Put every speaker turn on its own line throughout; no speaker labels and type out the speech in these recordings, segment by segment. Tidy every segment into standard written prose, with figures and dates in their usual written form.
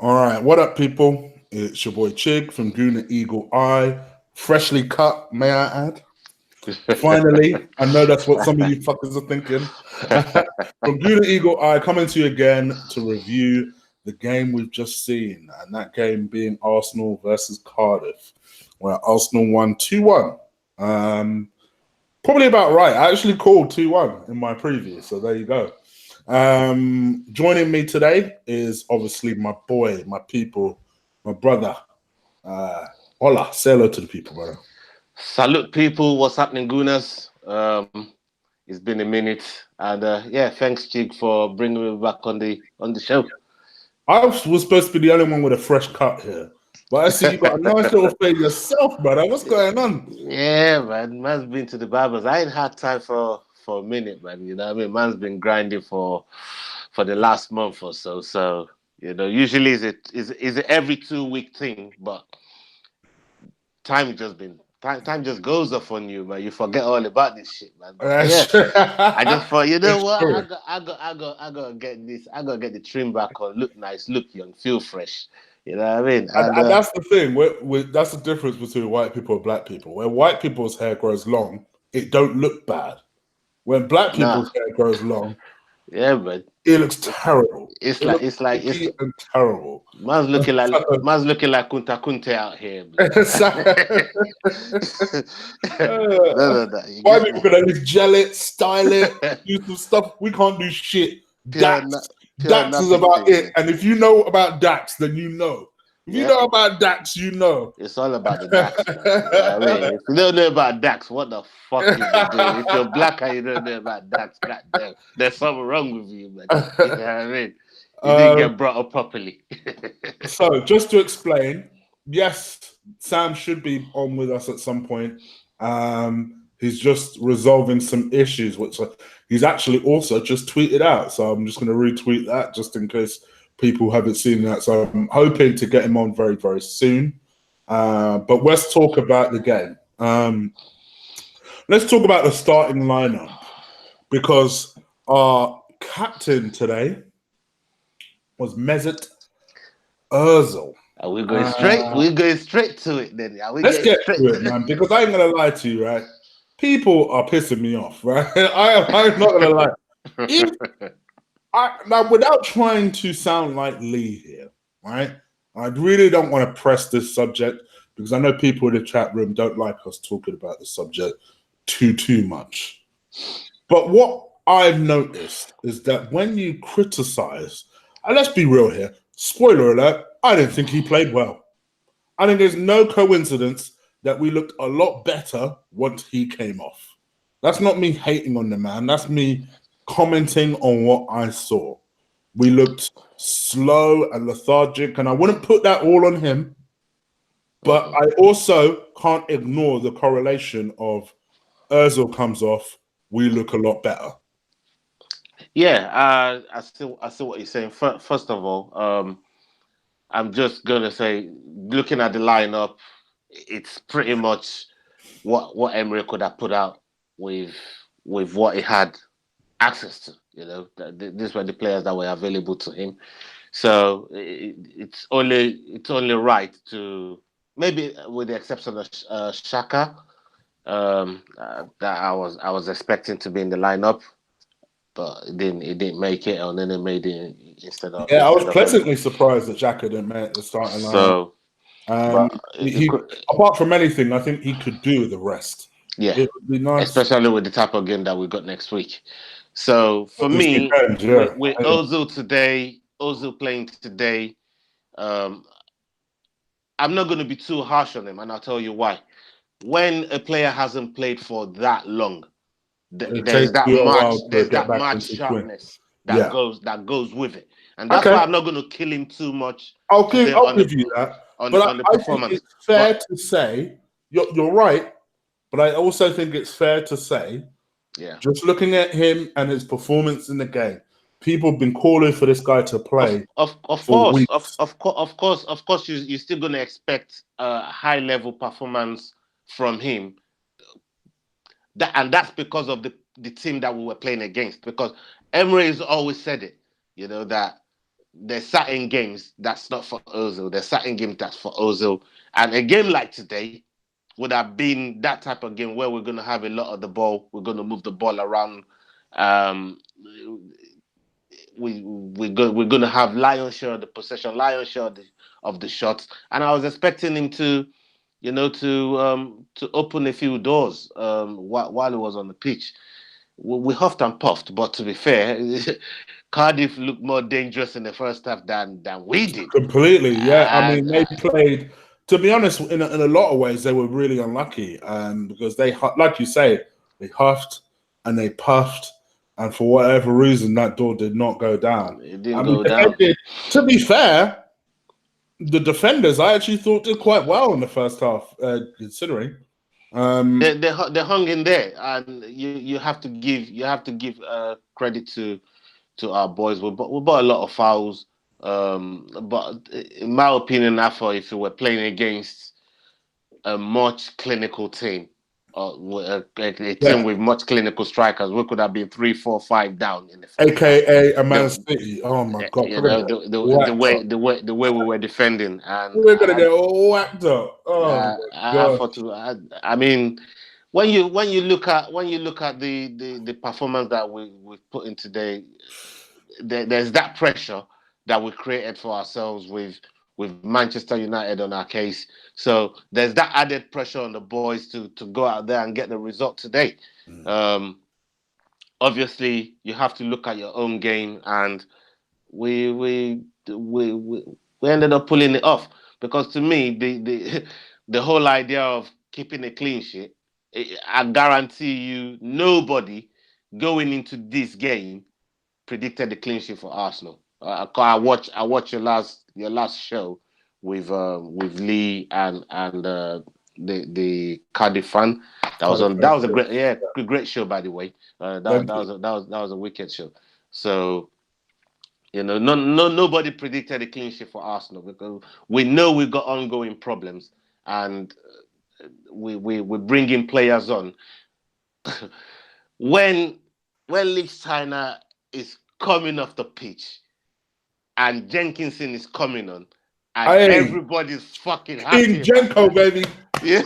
All right, what up, people? It's your boy Chig from Guna Eagle Eye, freshly cut, may I add? Finally, I know that's what some of you fuckers are thinking. From Guna Eagle Eye, coming to you again to review the game we've just seen, and that game being Arsenal versus Cardiff, where Arsenal won 2-1. Probably about right. I actually called 2-1 in my preview, so there you go. Joining me today is obviously my boy, my people, my brother. Hola, say hello to the people, brother.
Salute, people. What's happening, Gunas? It's been a minute, and yeah, thanks, Chig, for bringing me back on the show.
I was supposed to be the only one with a fresh cut here, but I see you got a nice little fade yourself, brother. What's going on?
Yeah, man. Man's been to the barbers. I ain't had time for a minute, man. You know what I mean? Man's been grinding for the last month or so. So usually is it every 2 week thing, but time just goes off on you, man. You forget all about this shit, man. But yeah, I just thought, you know
It's
what?
true.
I gotta get this. I gotta get the trim back on. Look nice, look young, feel fresh. You know what I mean?
And that's the thing. That's the difference between white people and black people. When white people's hair grows long, it don't look bad. When black
nah,
people's hair grows long,
yeah, man.
it looks terrible.
It's
It
like
looks
it's like it's
icky and terrible.
man's looking like Kunta Kunte out here, blood. No. You
White
get
people
me?
can at least gel it, style it, do some stuff. We can't do shit.
pure,
Dax,
pure
Dax is
nothing
about
thing,
it.
man.
And if you know about Dax, then you know. If you
Yeah,
know about Dax, you know.
it's all about the Dax, man. You know what I mean? If you don't know about Dax, what the fuck is you doing? If you're black and you don't know about Dax, goddamn, there's something wrong with you, man. You know what I mean? You didn't
um,
get brought up properly.
so just to explain, yes, Sam should be on with us at some point. He's just resolving some issues, which he's actually also just tweeted out. So I'm just going to retweet that just in case people haven't seen that. So I'm hoping to get him on very, very soon. But let's talk about the game. Let's talk about the starting lineup because our captain today was Mesut Ozil.
Are we going straight? We're going straight to it then. Are we
Let's
getting
get
straight
to it, man, because I ain't gonna lie to you, right? People are pissing me off, right? I'm not gonna lie. If now, without trying to sound like Lee here, right? I really don't want to press this subject because I know people in the chat room don't like us talking about the subject too much. But what I've noticed is that when you criticize, and let's be real here, spoiler alert, I didn't think he played well. I think there's no coincidence that we looked a lot better once he came off. That's not me hating on the man. That's me commenting on what I saw. We looked slow and lethargic, and I wouldn't put that all on him, but I also can't ignore the correlation of Ozil comes off, we look a lot better.
Yeah, I see what you're saying. First of all, I'm just gonna say, looking at the lineup, it's pretty much what Emery could have put out with what he had access to. These were the players that were available to him. So it's only right to, maybe with the exception of Shaka, that I was expecting to be in the lineup, but it didn't make it, and then they made it instead of
Yeah, I was
Emery.
pleasantly surprised that Xhaka didn't make the starting lineup.
So, but
Apart from anything, I think he could do the rest.
yeah,
It would be nice.
especially with the type of game that we got next week. So for
This
me,
weekend, yeah.
with Ozil playing today, um, I'm not going to be too harsh on him, and I'll tell you why. When a player hasn't played for that long,
It
there's
takes
that
you a while
much
to
there's
get
that
back
much
into swing.
sharpness
Yeah.
that goes with it, and that's why
Okay.
I'm not going to kill him too much
I'll
today
give you that.
on
But
the
I think
performance.
it's fair
But
to say you're right, but I also think it's fair to say,
yeah,
just looking at him and his performance in the game, people have been calling for this guy to play
of
for
course,
weeks.
of course, you're still going to expect a high level performance from him. That's because of the team that we were playing against. Because Emery has always said it, that there's certain games that's not for Ozil. There's certain games that's for Ozil. And a game like today would have been that type of game where we're going to have a lot of the ball. We're going to move the ball around. Um, we're going to have lion's share of the possession, lion's share of the shots. And I was expecting him to, to open a few doors while he was on the pitch. We huffed and puffed, but to be fair, Cardiff looked more dangerous in the first half than we did.
Completely, yeah. I mean,
And
they played. To be honest, in a lot of ways, they were really unlucky, because they, like you say, they huffed and they puffed, and for whatever reason, that door did not go down.
it didn't
I mean,
go down.
to be fair, the defenders I actually thought did quite well in the first half, considering.
They hung in there, and you have to give credit to our boys. We bought a lot of fouls, but in my opinion, I thought if we were playing against a much clinical team, a team with much clinical strikers, we could have been 3, 4, 5 down in the first
AKA a
half.
Man City. Oh my God!
You know, the way we were defending, and
we're gonna get all whacked up. Oh my God!
I mean, when you look at the performance that we put in today, there's that pressure that we created for ourselves with Manchester United on our case. So there's that added pressure on the boys to go out there and get the result today. Obviously, you have to look at your own game, and we ended up pulling it off, because to me the whole idea of keeping a clean sheet, I guarantee you nobody going into this game predicted the clean sheet for Arsenal. I watched your last show with Lee and the Cardiff fan. That was a great show, by the way. That was a wicked show. So nobody predicted a clean sheet for Arsenal, because we know we've got ongoing problems, and we're bringing players on. when Lichtsteiner is coming off the pitch and Jenkinson is coming on, and everybody's fucking happy.
Jenko, baby.
Yeah,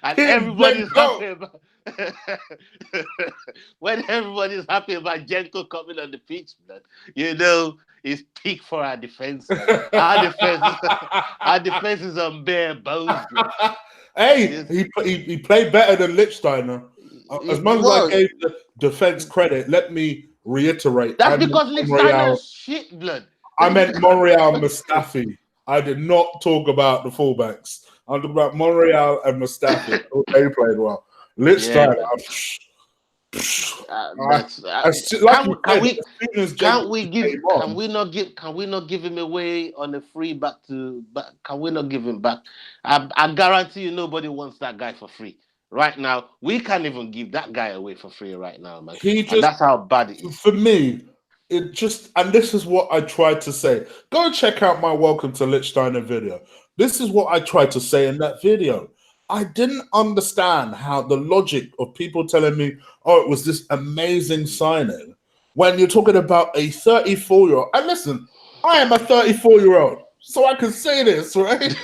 and everybody's happy about. When everybody's happy about Jenko coming on the pitch, man, it's peak for our defense. Our defense is on bare bones.
Hey, he played better than Lichtsteiner. As much as I gave the defense credit, let me reiterate.
That's because Lichtsteiner's shit, blood.
I meant Monreal Mustafi. I did not talk about the fullbacks. I'm talking about Monreal and Mustafi. They played well. Lichtsteiner.
Can we not give him away on a free back? Can we not give him back? I guarantee you nobody wants that guy for free. Right now, we can't even give that guy away for free right now, man. That's how bad it is.
For me, and this is what I tried to say. Go check out my Welcome to Lichtsteiner video. This is what I tried to say in that video. I didn't understand how the logic of people telling me, oh, it was this amazing signing, when you're talking about a 34-year-old. And listen, I am a 34-year-old, so I can say this, right?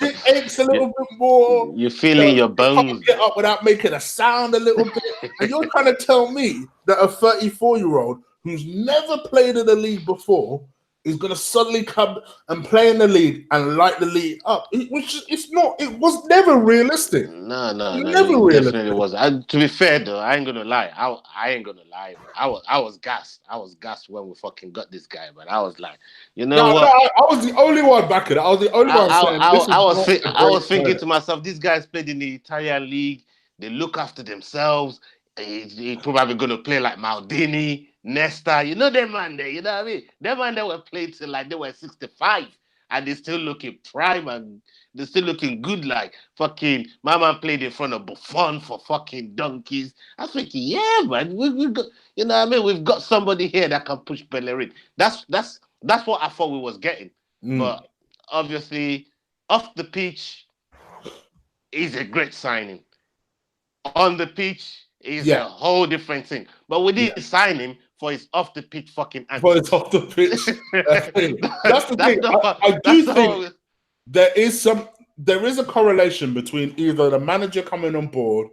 It aches a little bit more.
You're feeling your bones.
Get up without making a sound a little bit. And you're trying to tell me that a 34-year-old who's never played in the league before is going to suddenly come and play in the league and light the league up. It was never realistic.
No,
never realistic.
Definitely wasn't. To be fair though, I ain't gonna lie. I ain't gonna lie. I was gassed. I was gassed when we fucking got this guy, but I was like, what?
No, I was the only one backing it. I was the only one saying
I was thinking to myself, these guys played in the Italian league. They look after themselves. He's probably gonna play like Maldini, Nesta, them man there, you know what I mean? Them man there were playing till like they were 65 and they're still looking prime and they're still looking good. Like fucking my man played in front of Buffon for fucking donkeys. I was thinking, yeah, man, we've got, you know what I mean? We've got somebody here that can push Bellerin. That's what I thought we was getting. But obviously, off the pitch, he's a great signing. On the pitch, is a whole different thing. But we didn't sign him for his off the pitch fucking antics.
For his off the pitch. That's the thing. I do
that's
think there is a correlation between either the manager coming on board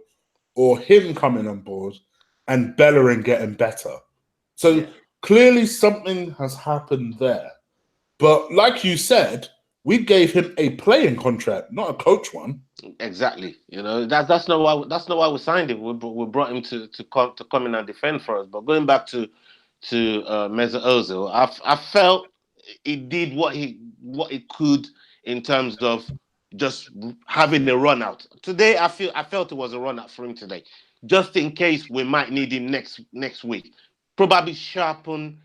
or him coming on board and Bellerin getting better. So clearly something has happened there. But like you said, we gave him a playing contract, not a coach one.
Exactly. You know, that's not why we signed him. We brought him to come in and defend for us. But going back to Mesut Ozil, I felt he did what he could in terms of just having a run out. Today I felt it was a run out for him today. Just in case we might need him next week. Probably sharpen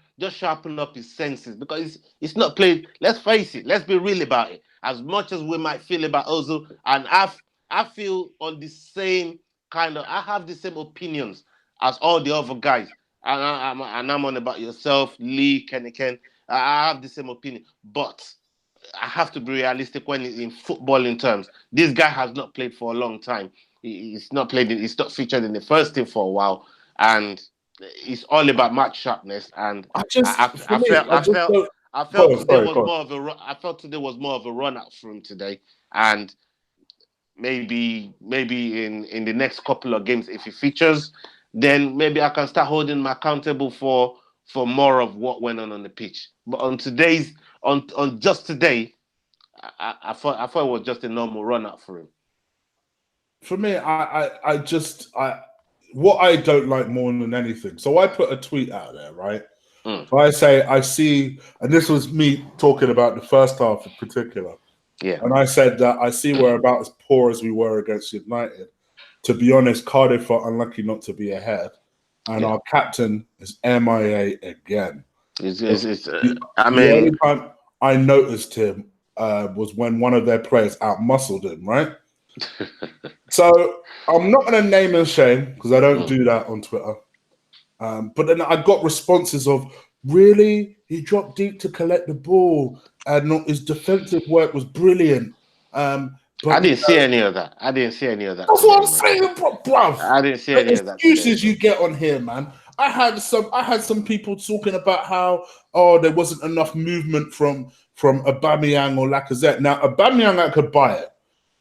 up his senses, because it's not played. Let's face it, let's be real about it. As much as we might feel about Ozil, and I feel on the same I have the same opinions as all the other guys. And I'm on about yourself, Lee, Kenny Ken. I have the same opinion. But I have to be realistic when in footballing terms. This guy has not played for a long time. He's not featured in the first team for a while. And it's all about match sharpness. And I felt today was more of a run out for him today. And maybe in the next couple of games, if he features, then maybe I can start holding him accountable for more of what went on the pitch. But on just today, I thought it was just a normal run out for him.
For me, what I don't like more than anything. So I put a tweet out there, right? So I say, I see, and this was me talking about the first half in particular.
Yeah.
And I said that I see we're about as poor as we were against United. To be honest, Cardiff are unlucky not to be ahead. And our captain is MIA again. The only time I noticed him was when one of their players out-muscled him, right? So I'm not going to name and shame, because I don't do that on Twitter. But then I got responses of, really? He dropped deep to collect the ball, and his defensive work was brilliant. But
I didn't see any of that. That's
what I'm saying, bruv.
I didn't see any of that.
Excuses you get on here, man. I had some people talking about how there wasn't enough movement from Aubameyang or Lacazette. Now Aubameyang, I could buy it.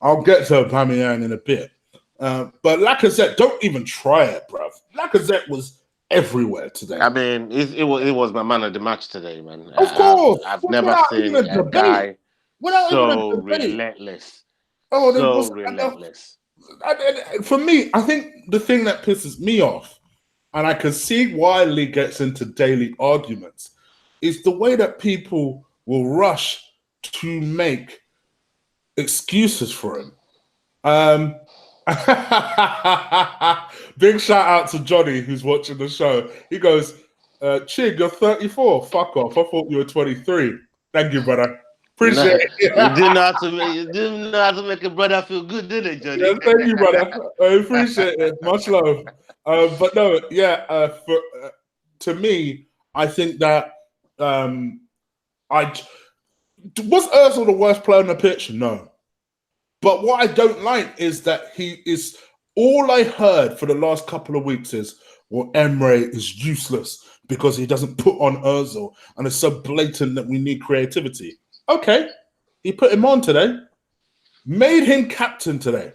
I'll get to Aubameyang in a bit. But Lacazette, don't even try it, bruv. Lacazette was everywhere today.
I mean, it was my man of the match today, man.
Of course,
I've never seen a guy so relentless.
Relentless. For me, I think the thing that pisses me off, and I can see why Lee gets into daily arguments, is the way that people will rush to make excuses for him. Big shout out to Johnny, who's watching the show. He goes, Chig, you're 34. Fuck off. I thought you were 23. Thank you, brother. Appreciate it.
You didn't know how to make a brother feel good, did it, Johnny?
Yeah, thank you, brother. I appreciate it. Much love. But no, to me, I think that was Ozil the worst player on the pitch? No. But what I don't like is that he is, all I heard for the last couple of weeks is, well, Emery is useless because he doesn't put on Ozil, and it's so blatant that we need creativity. Okay, he put him on today, made him captain today,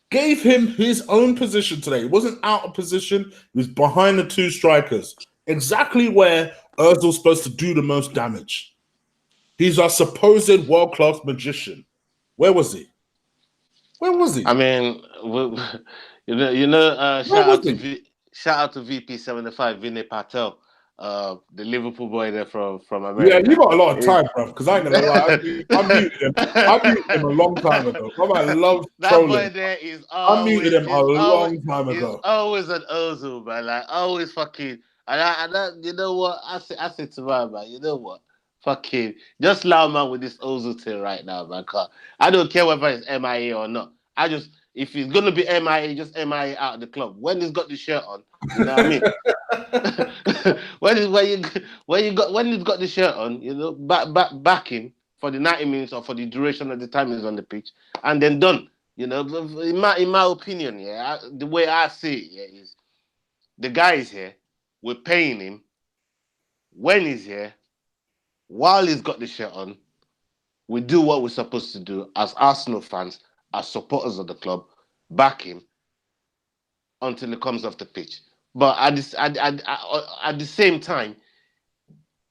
gave him his own position today. He wasn't out of position. He was behind the two strikers, exactly where Ozil's supposed to do the most damage. He's our supposed world-class magician. Where was he?
I mean, shout out to VP75, Vinay Patel, the Liverpool boy there from America.
Yeah, you got a lot of time, bro. Because I ain't gonna lie, I muted him. I muted him a long time ago. I love
that
trolling.
Boy there is always.
I muted him a long time ago.
He's always an Ozil, man. Like always, fucking. And I, you know what? I said to my man, you know what? Fucking just allow man with this Ozil thing right now, man. I don't care whether it's MIA or not. If he's gonna be MIA, just MIA out of the club. When he's got the shirt on, you know what I mean? when he's got the shirt on, you know, back him for the 90 minutes or for the duration of the time he's on the pitch, and then done. You know, in my opinion, the way I see it, is the guy is here. we're paying him when he's here, while he's got the shirt on. We do what we're supposed to do as Arsenal fans, as supporters of the club, back him until he comes off the pitch. But at the same time,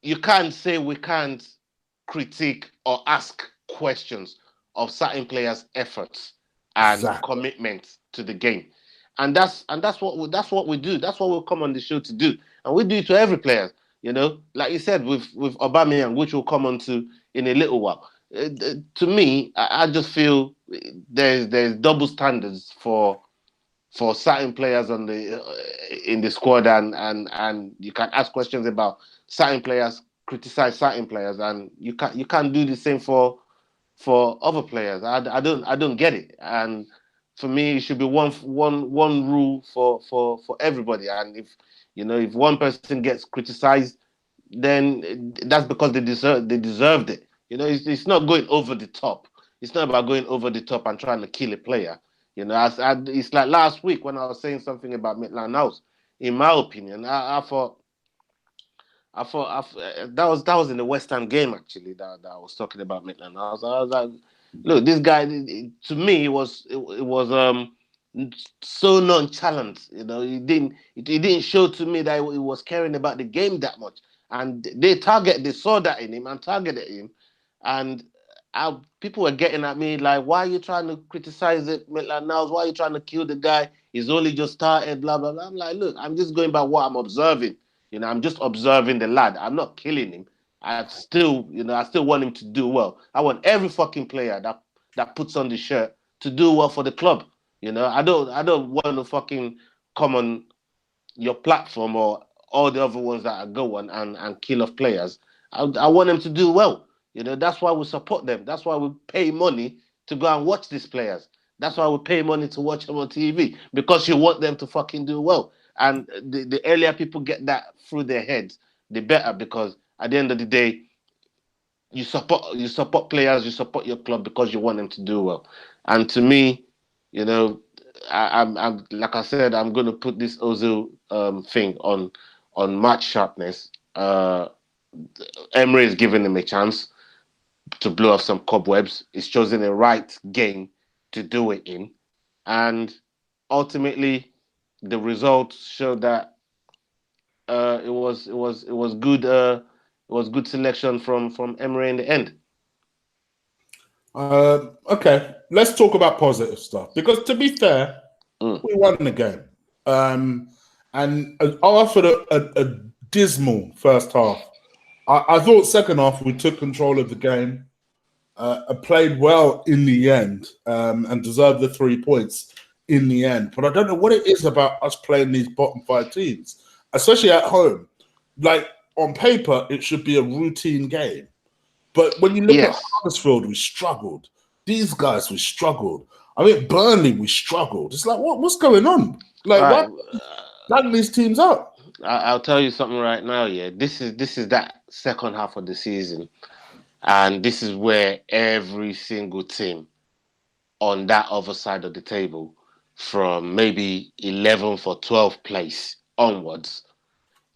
you can't say we can't critique or ask questions of certain players' efforts and
Exactly.
commitment to the game, and that's what we do. That's what we come on the show to do, and we do it to every player. You know, like you said with Aubameyang, which we'll come on to in a little while. To me, I just feel there's double standards for certain players on the in the squad, and you can ask questions about certain players, criticize certain players, and you can't do the same for other players. I don't get it, and for me, it should be one rule for everybody. And if one person gets criticized, then that's because they deserved it. It's not going over the top. It's not about going over the top and trying to kill a player. It's like last week when I was saying something about Maitland House. In my opinion, I thought that was in the West Ham game actually that I was talking about Maitland House. I was like, look, this guy to me it was so nonchalant. He didn't show to me that he was caring about the game that much. And they saw that in him and targeted him, and people were getting at me like, why are you trying to criticize it, Maitland Niles? Why are you trying to kill the guy? He's only just started, blah, blah, blah. I'm like, look, I'm just going by what I'm observing. I'm just observing the lad. I'm not killing him. I still want him to do well. I want every fucking player that puts on the shirt to do well for the club. I don't want to fucking come on your platform or all the other ones that I go on and kill off players. I want them to do well. That's why we support them. That's why we pay money to go and watch these players. That's why we pay money to watch them on TV, because you want them to fucking do well. And the earlier people get that through their heads, the better, because at the end of the day, you support players, you support your club because you want them to do well. And to me, I'm like I said, I'm going to put this Ozil thing on match sharpness. Emery is giving him a chance to blow off some cobwebs. He's chosen the right game to do it in, and ultimately, the results show that it was good. It was good selection from Emery in the end.
Okay, let's talk about positive stuff, because to be fair, we won the game, and after a dismal first half, I thought second half we took control of the game, played well in the end, and deserved the 3 points in the end. But I don't know what it is about us playing these bottom 5 teams, especially at home. Like, on paper, it should be a routine game. But when you look at Huddersfield, we struggled. These guys, we struggled. I mean, Burnley, we struggled. It's like, what's going on? Like,
right.
what? Lining these teams up.
I'll tell you something right now. Yeah, this is that second half of the season, and this is where every single team on that other side of the table, from maybe 11th or 12th place onwards,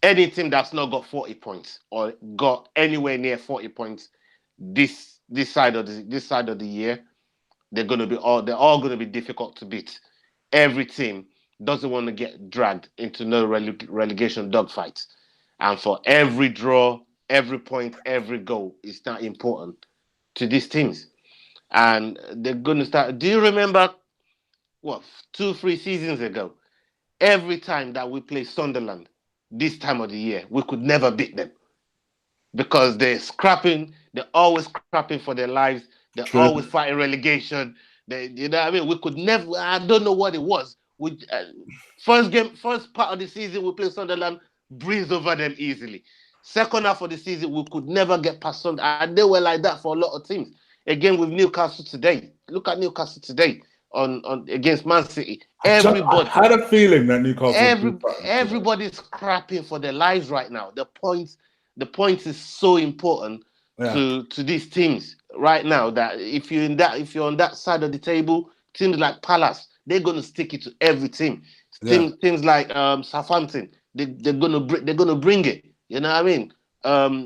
any team that's not got 40 points or got anywhere near 40 points this side of the year, they're all going to be difficult to beat. Every team doesn't want to get dragged into no relegation dogfights, and for every draw, every point, every goal is not important to these teams, and they're going to start. Do you remember 2-3 seasons ago? Every time that we play Sunderland this time of the year, we could never beat them, because they're always scrapping for their lives. They're always fighting relegation. What I mean? We could never. I don't know what it was. First part of the season, we played Sunderland, breezed over them easily. Second half of the season, we could never get past Sunderland, and they were like that for a lot of teams. Again with Newcastle today. Look at Newcastle today on against Man City. Everybody
I had a feeling that Newcastle.
Everybody's scrapping for their lives right now. The points is so important to these teams right now, that if you're on that side of the table, teams like Palace, they're going to stick it to every team. Teams like Southampton, they're gonna bring it. You know what I mean?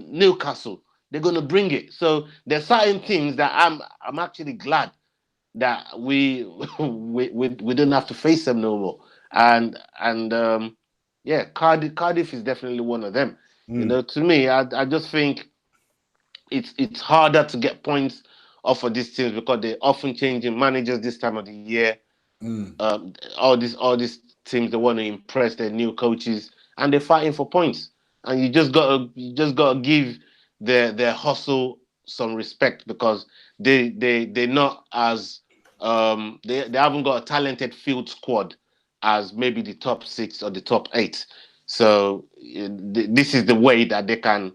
Newcastle, they're gonna bring it. So there's certain things that I'm actually glad that we don't have to face them no more. And yeah, Cardiff is definitely one of them. You know, to me, I just think it's harder to get points off of these teams because they're often changing managers this time of the year. All these teams, they want to impress their new coaches and they're fighting for points. And you just gotta give their hustle some respect because they're not as they haven't got a talented field squad as maybe the top 6 or the top 8. So this is the way that they can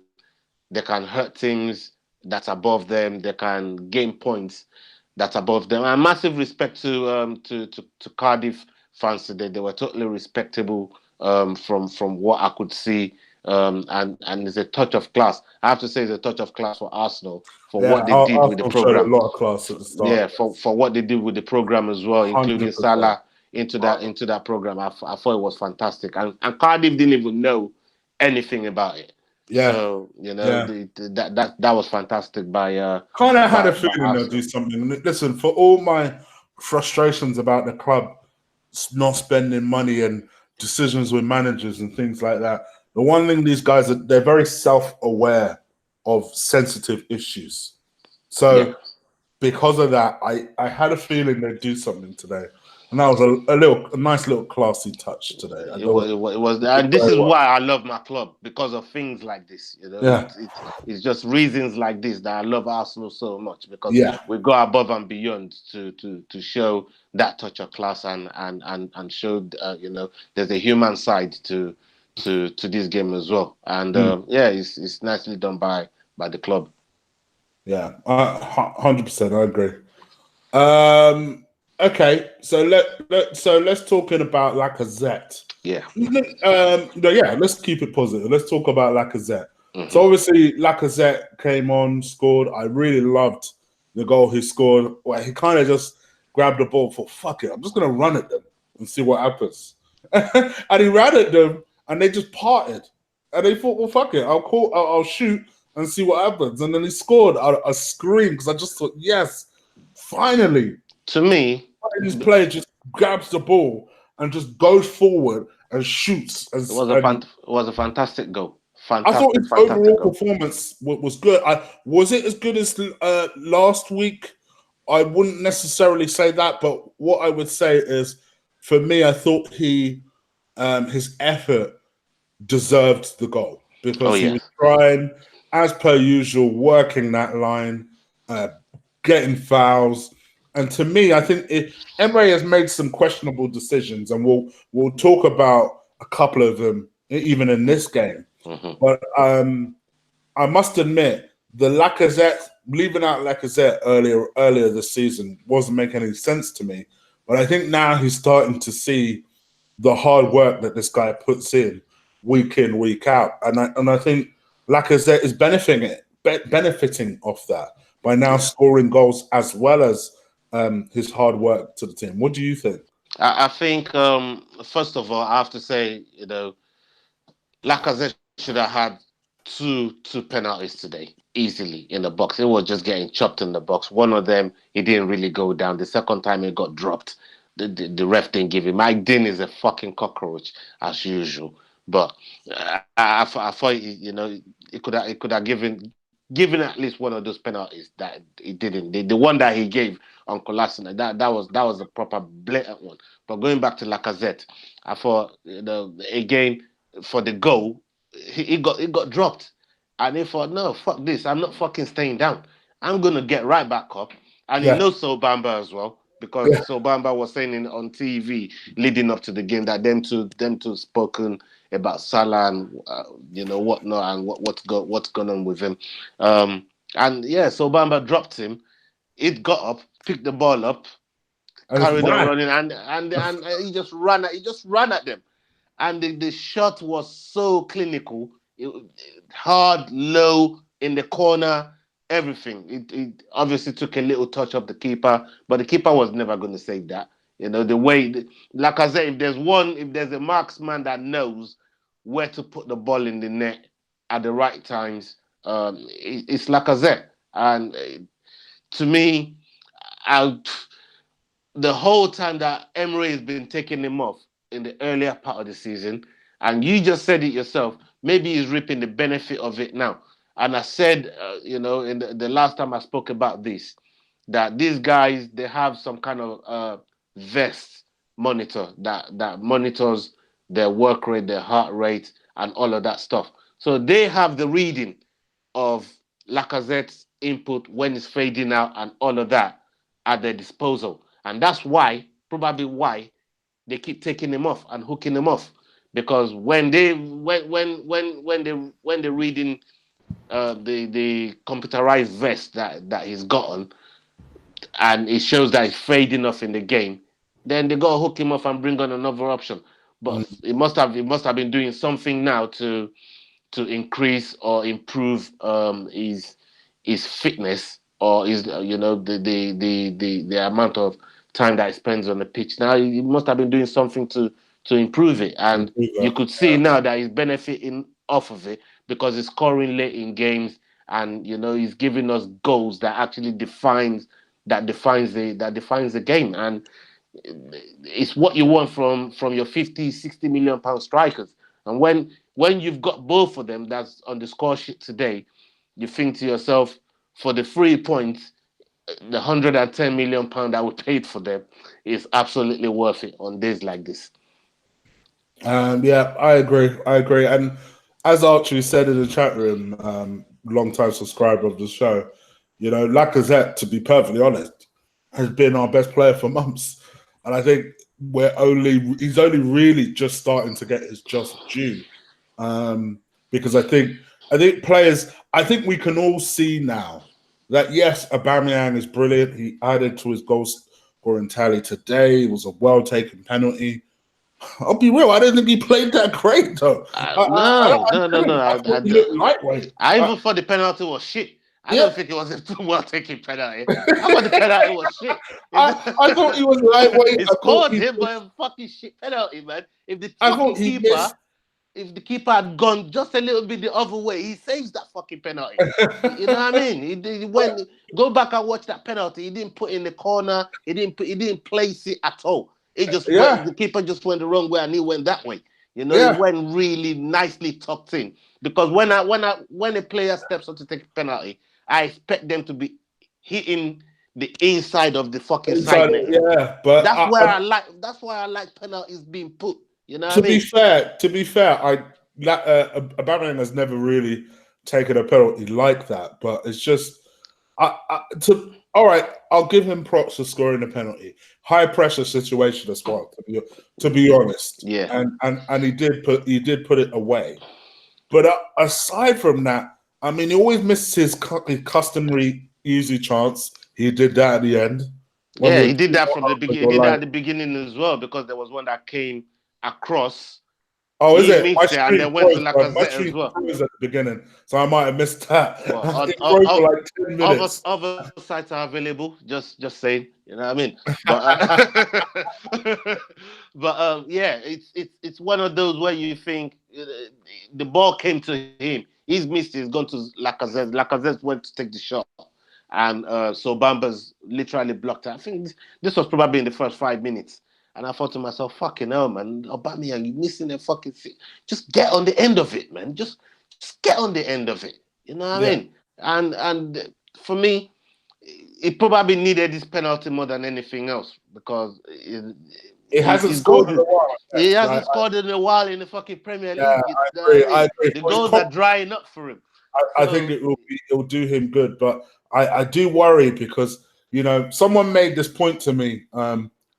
hurt teams that's above them. They can gain points that's above them. And massive respect to Cardiff fans today. They were totally respectable from what I could see. And it's a touch of class. I have to say, it's a touch of class for Arsenal for what they did with the
Arsenal showed a
program.
lot of class at the start.
Yeah, for what they did with the program as well, including
100%.
Salah into that program. I thought it was fantastic. And Cardiff didn't even know anything about it.
Yeah.
So that was fantastic by
kind of had a
by
feeling they'll
Arsenal.
do something. Listen, for all my frustrations about the club not spending money and decisions with managers and things like that, the one thing these guys they're very self-aware of sensitive issues. So because of that, I had a feeling they'd do something today. And that was a nice little classy touch today.
It was, and this is why I love my club, because of things like this. You know, it's just reasons like this that I love Arsenal so much, because we go above and beyond to show that touch of class and show there's a human side to this game as well. And it's nicely done by the club.
Yeah, 100%. I agree. Okay, so let's talking about Lacazette.
Yeah.
Let's keep it positive. Let's talk about Lacazette. So obviously Lacazette came on, scored. I really loved the goal he scored. Where he kind of just grabbed the ball for fuck it. I'm just gonna run at them and see what happens. And he ran at them, and they just parted. And they thought, well, fuck it. I'll shoot and see what happens. And then he scored. I screamed because I just thought, yes, finally.
To me,
this player just grabs the ball and just goes forward and shoots.
It was a fantastic goal.
I thought his overall performance was good. Was it as good as last week? I wouldn't necessarily say that, but what I would say is, for me, I thought his effort deserved the goal because he was trying, as per usual, working that line, getting fouls. And to me, I think Emery has made some questionable decisions, and we'll talk about a couple of them even in this game. But I must admit, leaving out Lacazette earlier this season wasn't making any sense to me. But I think now he's starting to see the hard work that this guy puts in week in, week out, and I think Lacazette is benefiting off that by now scoring goals as well as his hard work to the team. What do you think?
I think, first of all, I have to say, Lacazette should have had two penalties today, easily, in the box. It was just getting chopped in the box. One of them, he didn't really go down. The second time, it got dropped. The ref didn't give him. Mike Dean is a fucking cockroach, as usual. But I thought, he could have given at least one of those penalties that he didn't. The one that he gave on Kolasinac, that was a proper blatant one. But going back to Lacazette, I thought, again, for the goal, he got dropped, and he thought, no, fuck this, I'm not fucking staying down. I'm gonna get right back up. And he knows Sobamba as well, because Sobamba was saying on TV leading up to the game that them two spoken about Salah and whatnot and what's going on with him. Sobamba dropped him. It got up, picked the ball up, carried on running, and he just ran at them. And the shot was so clinical, hard, low, in the corner, everything. It obviously took a little touch of the keeper, but the keeper was never going to save that. The way, like I said, if there's a marksman that knows where to put the ball in the net at the right times, it's Lacazette. And to me, I, the whole time that Emery has been taking him off in the earlier part of the season, and you just said it yourself, maybe he's reaping the benefit of it now. And I said, in the last time I spoke about this, that these guys, they have some kind of vest monitor that monitors their work rate, their heart rate, and all of that stuff. So they have the reading of Lacazette's input when it's fading out and all of that at their disposal. And that's probably why they keep taking him off and hooking him off. Because when they're reading the computerized vest that he's gotten, and it shows that he's fading off in the game, then they gotta hook him off and bring on another option. But it must have been doing something now to increase or improve his fitness, or his the amount of time that he spends on the pitch. Now he must have been doing something to improve it, and you could see now that he's benefiting off of it because he's scoring late in games, and he's giving us goals that actually defines the game. And it's what you want from your 50-60 million pound strikers. And when you've got both of them that's on the score sheet today, you think to yourself, for the 3 points, the 110 million pound that we paid for them is absolutely worth it on days like this.
Yeah, I agree. And as Archie said in the chat room, long-time subscriber of the show, Lacazette, to be perfectly honest, has been our best player for months. And I think he's only really just starting to get his just due. Because I think players, I think we can all see now that, yes, Aubameyang is brilliant. He added to his goal scoring tally today. It was a well-taken penalty. I'll be real, I didn't think he played that great, though.
No. I even thought the penalty was shit. I don't think it was a well-taken penalty. I thought the penalty was shit.
I thought he was lightweight.
He scored him by a fucking shit penalty, man. If the keeper had gone just a little bit the other way, he saves that fucking penalty. You know what I mean? Go back and watch that penalty. He didn't put in the corner. He didn't place it at all. It just went, the keeper just went the wrong way and he went that way. He went really nicely tucked in. Because when a player steps up to take a penalty, I expect them to be hitting the inside of the fucking side net.
Yeah, but
that's why I like penalties being put. You know. To be
fair, Aubameyang has never really taken a penalty like that. But it's just, all right, I'll give him props for scoring a penalty. High pressure situation as well. To be honest,
yeah,
and he did put it away. But aside from that, I mean, he always missed his customary easy chance. He did that at the end.
Yeah, he did that from the beginning. He did that at the beginning as well, because there was one that came across.
Oh, is it?
And then went to Lacazette as well.
Was at the beginning, so I might have missed that.
Well, like 10 minutes. Other sites are available. Just saying, you know what I mean. But yeah, it's one of those where you think the ball came to him. He's missed it. He's gone to Lacazette. Lacazette went to take the shot, and so Bamba's literally blocked it. I think this was probably in the first 5 minutes. And I thought to myself, fucking hell, man, Aubameyang, you're missing a fucking thing. Just get on the end of it, man. Just get on the end of it. You know what I mean? And for me, it probably needed this penalty more than anything else, because
it hasn't scored in a while.
He hasn't scored in a while in the fucking Premier League.
I agree.
The goals are drying up for him.
I think it will do him good, but I do worry because, someone made this point to me,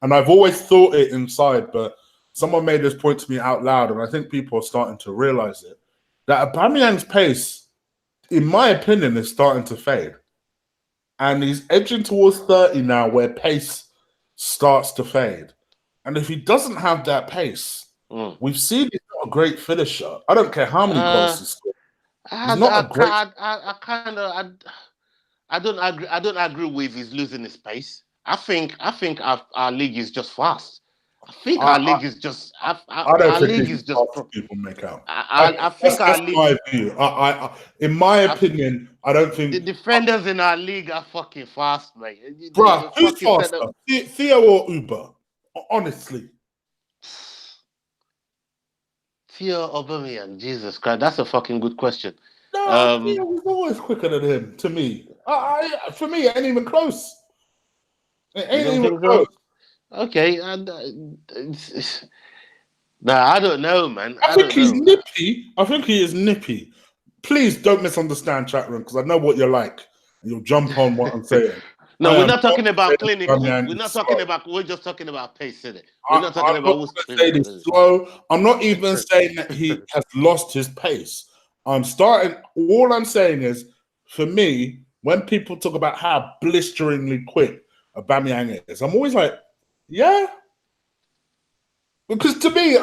and I've always thought it inside, but someone made this point to me out loud, and I think people are starting to realize it, that Aubameyang's pace, in my opinion, is starting to fade. And he's edging towards 30 now, where pace starts to fade. And if he doesn't have that pace, we've seen he's not a great finisher. I don't care how many goals he scores. I don't agree with his losing his pace. I think our league is just fast.
I think
I,
our
I,
league is just.
I don't
Our
think
league
he's
is
as
just.
fast as people make out.
I think our
That's
league.
my view. In my
I,
opinion, I don't
the
think.
defenders in our league are fucking fast, mate.
Bruh,
The
who's
fucking
faster,
setup.
Theo or Uber? Honestly,
Theo Aubameyang, Jesus Christ, that's a fucking good question.
no, Theo was always quicker than him. To me, for me, it ain't even close. It
You
ain't
don't
even
think
close.
so? Okay, nah, I don't know, man.
I
I
think
don't
he's
know.
nippy. I think he is nippy. Please don't misunderstand, chat room, because I know what you're like. You'll jump on what I'm saying.
No,
I
we're
am
not
not
talking about
saying
clinical.
Aubameyang
We're
is
not
slow.
talking about. We're just talking about pace, isn't it? We're not talking
I'm
about
not
who's
going to say
clinical.
he's slow. I'm not even saying that he has lost his pace. All I'm saying is, for me, when people talk about how blisteringly quick Aubameyang is, I'm always like, yeah. Because to me,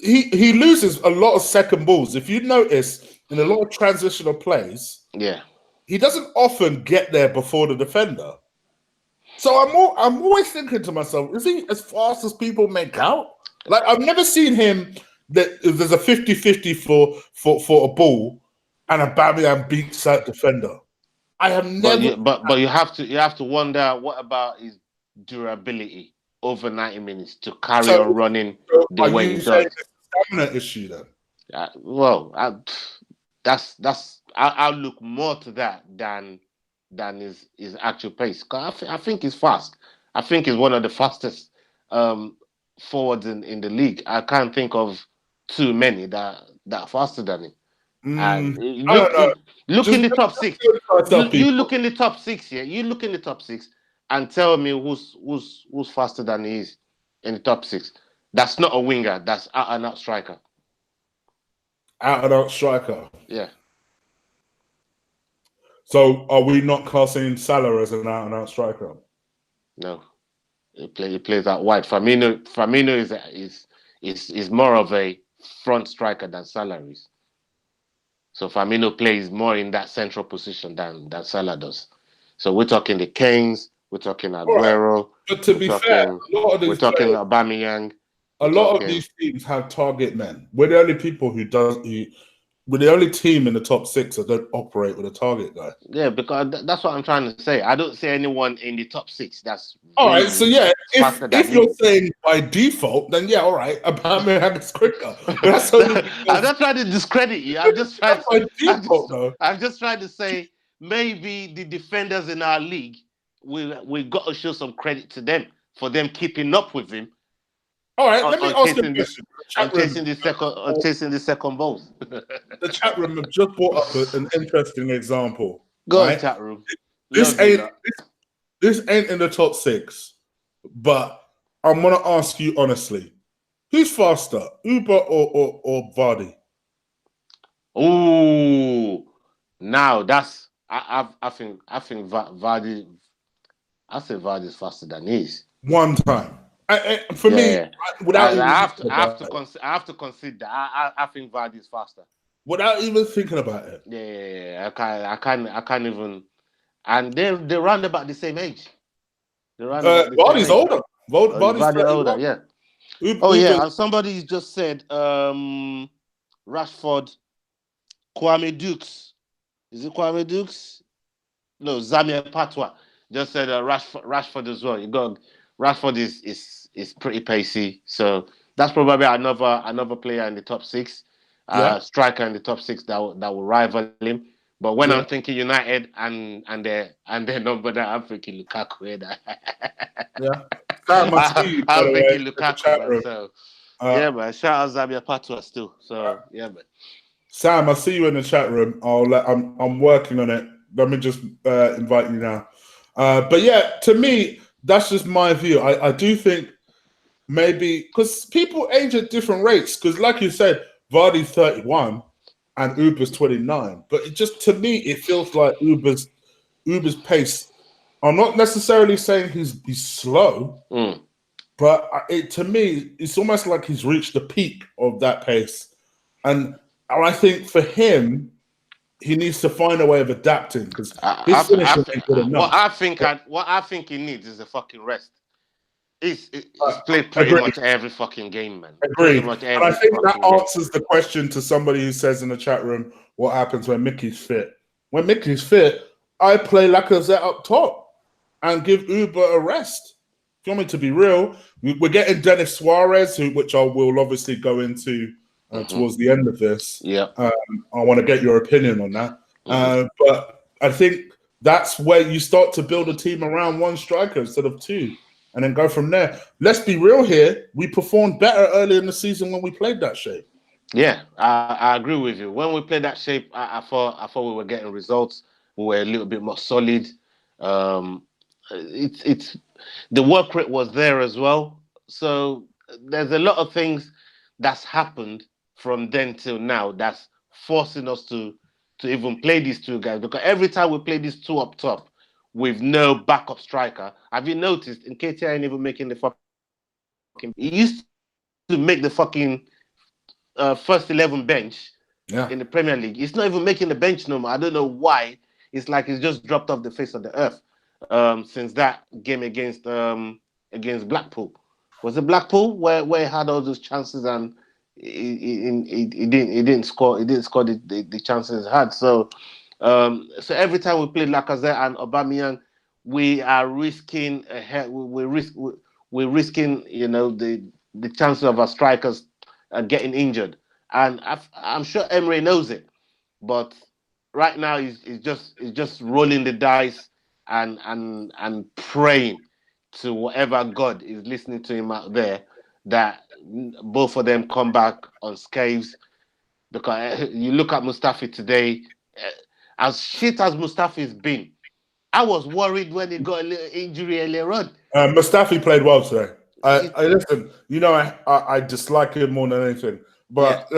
he loses a lot of second balls. If you notice, in a lot of transitional plays,
Yeah.
he doesn't often get there before the defender. So I'm always thinking to myself, is he as fast as people make out? Like, I've never seen him that there's a 50-50 for a ball and a Bamian beats that defender. I have
But
never.
you, but you have to wonder what about his durability over 90 minutes to carry
So,
on running the
are
way
you
he
saying
does.
it's a stamina issue then?
Well, that's I'll look more to that than his actual pace. 'Cause I think he's fast. I think he's one of the fastest forwards in the league. I can't think of too many that are faster than him. And
I don't know.
look in the top six.
Tell
You
people.
look in the top six here. You look in the top six and tell me who's faster than he is in the top six. That's not a winger. That's out and out striker.
Out and out striker.
Yeah.
So are we not classing Salah as an out and out striker?
No. He plays out wide. Firmino is more of a front striker than Salah is. So Firmino plays more in that central position than Salah does. So we're talking the Kanes, we're talking
All right.
Aguero,
But to be fair,
we're talking Aubameyang,
a
we're
lot of
talking.
these teams have target men. We're the only people we're the only team in the top six that don't operate with a target guy.
Yeah, because that's what I'm trying to say. I don't see anyone in the top six that's
All right, so
really
yeah,
faster than
if you're
him.
saying by default, then yeah, all right, Aubameyang is quicker. But that's only
I'm
because
not trying to discredit you. I'm just trying
that's by
to.
default, though.
I'm just trying to say maybe the defenders in our league, we got to show some credit to them for them keeping up with him
All right, let me
on
ask you a
chasing this
question.
on chasing the second balls.
The chat room have just brought up an interesting example,
Go on,
right?
chat room.
This
Love you,
ain't
lot.
this ain't in the top six, but I'm gonna ask you honestly: who's faster, Uber or Vardy?
Ooh, now that's I think Vardy. I say Vardy's faster than he is.
One time, for me,
Yeah,
without even thinking about it,
I have to consider. I think Vardy's faster.
without even thinking about it.
Yeah, I can't even. And they're around about the same age. They're around about the same
Vardy's
age.
older.
Oh,
Vardy's
Vardy
31.
older, yeah. Oh
Uber,
yeah, and somebody just said Rashford, Kwame Dukes. Is it Kwame Dukes? No, Zamia Patwa just said Rashford as well. You got Rashford is pretty pacey, so that's probably another player in the top six,
yeah,
striker in the top six that will rival him. But when I'm
yeah,
thinking United and their number that I'm thinking Lukaku.
yeah. Sam, I see you, by
I'm
the way,
thinking
in the
Lukaku,
chat
man.
room.
So
Uh,
yeah, man. Shout out Zamia Patwa still. So yeah, man.
Sam, I see you in the chat room. I'm working on it. Let me just invite you now. But yeah, to me, that's just my view. I do think maybe because people age at different rates. Because like you said, Vardy's 31 and Uber's 29. But it just, to me, it feels like Uber's pace. I'm not necessarily saying he's slow,
Mm.
but to me, it's almost like he's reached the peak of that pace. And I think for him, he needs to find a way of adapting because his finishing ain't good enough.
What I think he needs is a fucking rest. It's played pretty
Agreed.
much every fucking game, man. Pretty
Agreed.
much
And I
every
think that
fucking game.
answers the question to somebody who says in the chat room, what happens when Mickey's fit? When Mickey's fit, I play Lacazette up top and give Uber a rest. If you want me to be real, we're getting Dennis Suarez, which I will obviously go into towards the end of this.
Yeah.
I want to get your opinion on that. But I think that's where you start to build a team around one striker instead of two, and then go from there. Let's be real here. We performed better early in the season when we played that shape.
Yeah, I agree with you. When we played that shape, I thought we were getting results. We were a little bit more solid. It's the work rate was there as well. So there's a lot of things that's happened from then till now that's forcing us to even play these two guys, because every time we play these two up top with no backup striker, have you noticed? And KT ain't even making the fucking. He used to make the fucking first 11 bench in the Premier League. He's not even making the bench no more. I don't know why. It's like he's just dropped off the face of the earth since that game against Blackpool. Was it Blackpool where he had all those chances and he didn't score the chances he had. So every time we play Lacazette and Aubameyang, we are risking we're risking the chances of our strikers getting injured, and I'm sure Emery knows it, but right now he's just rolling the dice and praying to whatever God is listening to him out there that both of them come back unscathed. Because you look at Mustafi today, as shit as Mustafi's been, I was worried when he got a little injury earlier on.
Mustafi played well today. I listen. I dislike him more than anything. But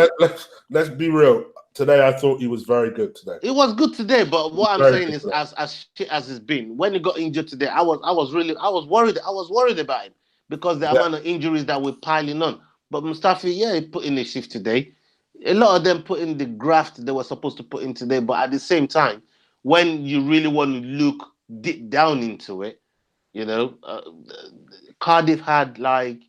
let's be real. Today, I thought he was very good today.
It was good today, but what I'm saying is, as shit as it's been, when he got injured today, I was worried. I was worried about him because the amount of injuries that we're piling on. But Mustafi, he put in a shift today. A lot of them put in the graft they were supposed to put in today, but at the same time, when you really want to look deep down into it, Cardiff had like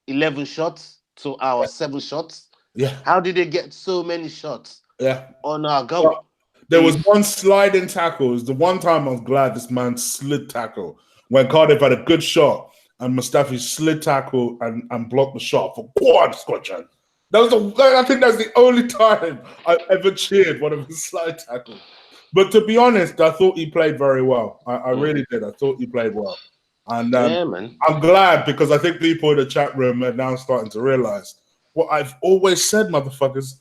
11 shots to our 7 shots.
Yeah.
How did they get so many shots?
Yeah.
On our goal.
Well, there was one sliding tackle. It was the one time I was glad this man slid tackle when Cardiff had a good shot and Mustafi slid tackle and blocked the shot for quad squadron. I think that's the only time I ever cheered one of his slide tackles. But to be honest, I thought he played very well. I really did. I thought he played well. And
man.
I'm glad because I think people in the chat room are now starting to realize what I've always said, motherfuckers.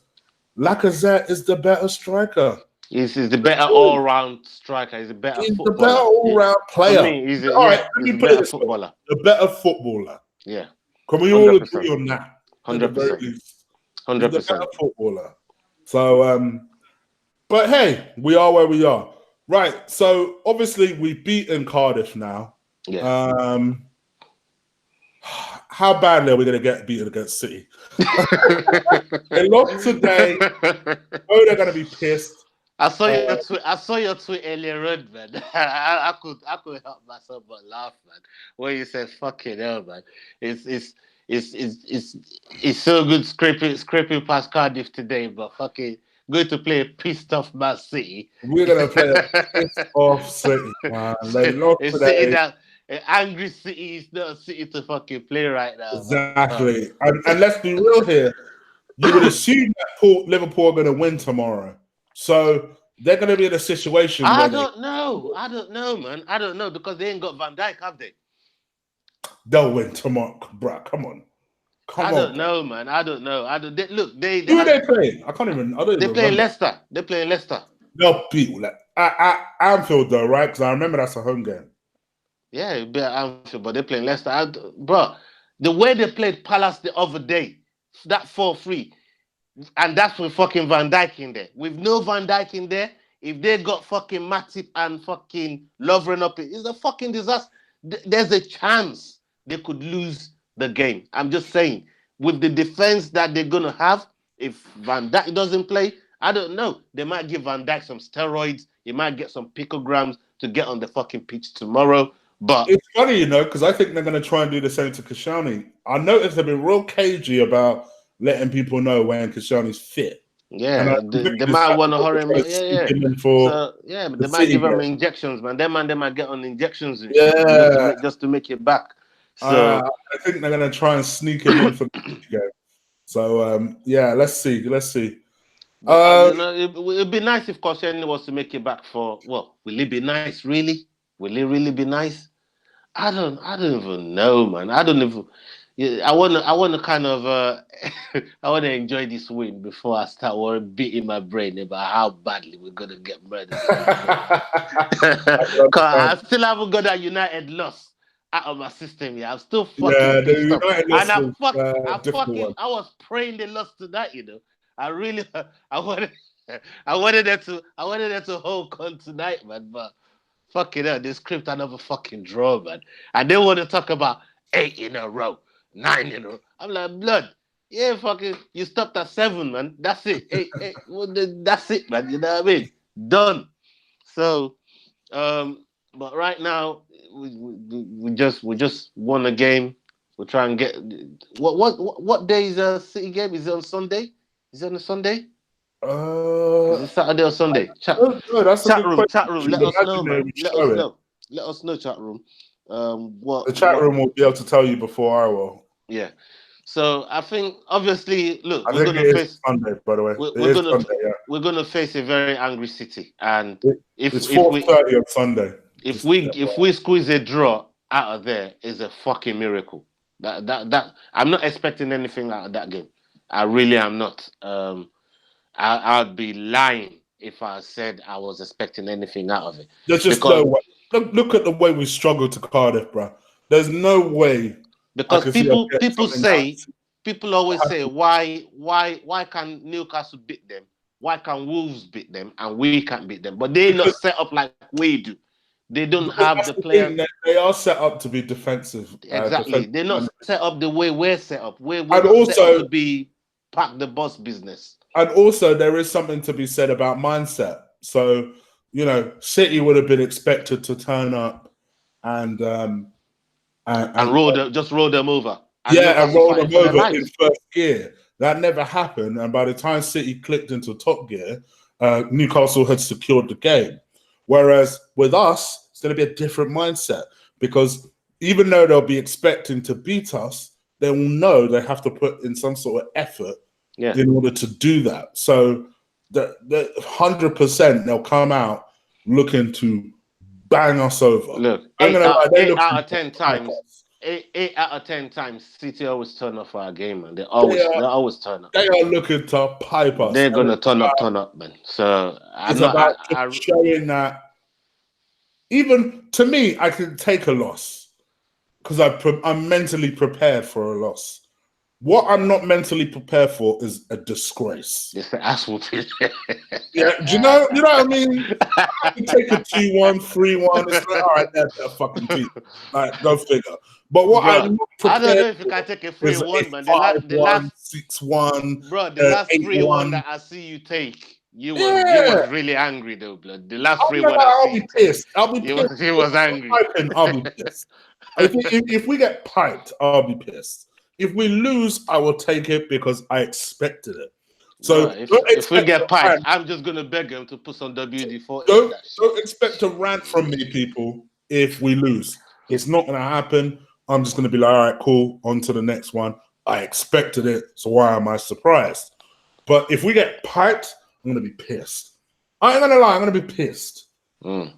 Lacazette is the better striker.
He's the better all-round striker. He's a better footballer.
The better all-round player.
For me, he's a better footballer.
The better footballer.
Yeah.
Can we all agree on that?
100%. 100%.
The better footballer. So, but hey, we are where we are. Right. So obviously we've beaten Cardiff now.
Yeah.
How badly are we going to get beaten against City? They lost today. Oh, they're going to be pissed.
I saw your tweet earlier on, man. I could help myself but laugh, man. Where you said, "Fucking hell, man." It's so good scraping past Cardiff today, but fucking going to play a pissed off Man City.
We're gonna play a pissed off City, man. They lost today.
An angry City is not a City to fucking play right now.
Exactly. And let's be real here. You would assume that Liverpool are going to win tomorrow. So they're going to be in a situation
I don't know, man. I don't know because they ain't got Van Dijk, have they?
They'll win tomorrow, bro. Come on.
I don't know, man. I don't know. Who
are they playing? I can't even.
They're playing Leicester. They're playing Leicester.
They'll beat Anfield, though, right? Because I remember that's a home game.
Yeah, it'd be at Anfield, but they're playing Leicester. Bro, the way they played Palace the other day, that 4-3, and that's with fucking Van Dijk in there. With no Van Dijk in there, if they got fucking Matip and fucking Lovren up, it's a fucking disaster. There's a chance they could lose the game. I'm just saying, with the defense that they're going to have, if Van Dijk doesn't play, I don't know. They might give Van Dijk some steroids. He might get some picograms to get on the fucking pitch tomorrow. But
it's funny, you know, because I think they're going to try and do the same to Kashani. I noticed they've been real cagey about letting people know when Kashani's fit. And
yeah,
I'm thinking
they
this
might want
happened
to
to
hurry him.
try to
Yeah.
sneak him in for
So yeah, but
the
they might
City
give him
game.
injections, man. They might get on injections and shit, man,
Yeah,
just to make it back.
I
So
think they're going to try and sneak him in for the City game. So yeah, let's see.
but
Um,
it'd be nice if Koscielny was to make it back for. Well, will it be nice? Really? Will it really be nice? I don't even know, man. I don't even. Yeah, I wanna kind of, I wanna enjoy this win before I start beating my brain about how badly we're gonna get murdered in midfield. Cause I still haven't got that United loss out of my system yet. I'm still fucking
yeah, the
pissed off,
United
and
loss was a difficult one.
I was praying they lost tonight. You know, I really, I wanted, I wanted them to hold on tonight, man, but. Fucking hell, they script another fucking draw, man. And they want to talk about 8 in a row, 9 in a row. I'm like, blood, yeah, fucking, you stopped at 7, man. That's it. Eight, well, that's it, man. You know what I mean? Done. So, but right now, we just won a game. We're trying to get what day is a City game? Is it on Sunday? Is it on a Sunday? Is it Saturday or Sunday?
No, that's a good question.
Chat room.
Should
Let us know,
imagine they
man.
would
Let
show
us
it.
know. Let us know, chat room.
The chat room will be able to tell you before I will.
Yeah. So I think obviously, look,
I think it is Sunday, by the way.
We're gonna face a very angry City, and
it's 4:30 on Sunday.
If we squeeze a draw out of there, is a fucking miracle. That I'm not expecting anything out of that game. I really am not. I'd be lying if I said I was expecting anything out of it.
There's just no way. Look at the way we struggled to Cardiff, bro. There's no way.
Because people always say, why can Newcastle beat them? Why can Wolves beat them and we can't beat them? But they're not set up like we do. They don't have the players.
They are set up to be defensive.
Exactly. They're not set up the way we're set up. We're
not
set up to be pack the bus business.
And also, there is something to be said about mindset. So, you know, City would have been expected to turn up and
roll them over.
And roll them over in first gear. That never happened. And by the time City clicked into top gear, Newcastle had secured the game. Whereas with us, it's going to be a different mindset because even though they'll be expecting to beat us, they will know they have to put in some sort of effort in order to do that. So the 100% they'll come out looking to bang us over.
Look, 8 out of 10 times, City always turn up for our game, man. They always turn up.
They are looking to pipe us.
They're gonna turn up, man. So
it's about showing that. Even to me, I can take a loss because I'm mentally prepared for a loss. What I'm not mentally prepared for is a disgrace.
It's the asshole.
Yeah, do you know what I mean? I can take a 2-1, 3-1. It's like, all right, that's a fucking team. Like, go figure. But what I'm not prepared
I don't know if you can take a 3-1, man. The last
6-1,
bro. The last 3-1 that I see you take, you was really angry though, blood. The last 3-1,
I'll be pissed. I'll be pissed.
He was angry.
I'll be pissed. If we get piped, I'll be pissed. If we lose, I will take it because I expected it. So
if we get piped, I'm just gonna beg him to put some WD-40.
Don't expect a rant from me, people. If we lose, it's not gonna happen. I'm just gonna be like, all right, cool, on to the next one. I expected it, so why am I surprised? But if we get piped, I'm gonna be pissed. I ain't gonna lie, I'm gonna be pissed. And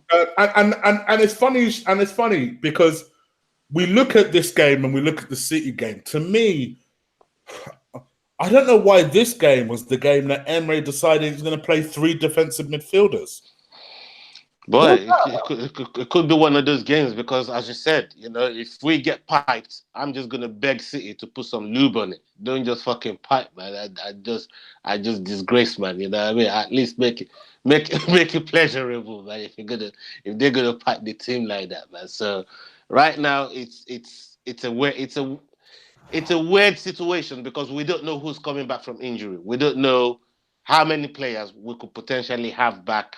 it's funny because we look at this game and we look at the City game. To me, I don't know why this game was the game that Emery decided he's going to play 3 defensive midfielders.
Boy, it could be one of those games because, as you said, you know, if we get piped, I'm just going to beg City to put some lube on it. Don't just fucking pipe, man. I just disgrace, man. You know what I mean? At least make it pleasurable, man. If they're gonna pipe the team like that, man. So right now, it's a weird situation because we don't know who's coming back from injury. We don't know how many players we could potentially have back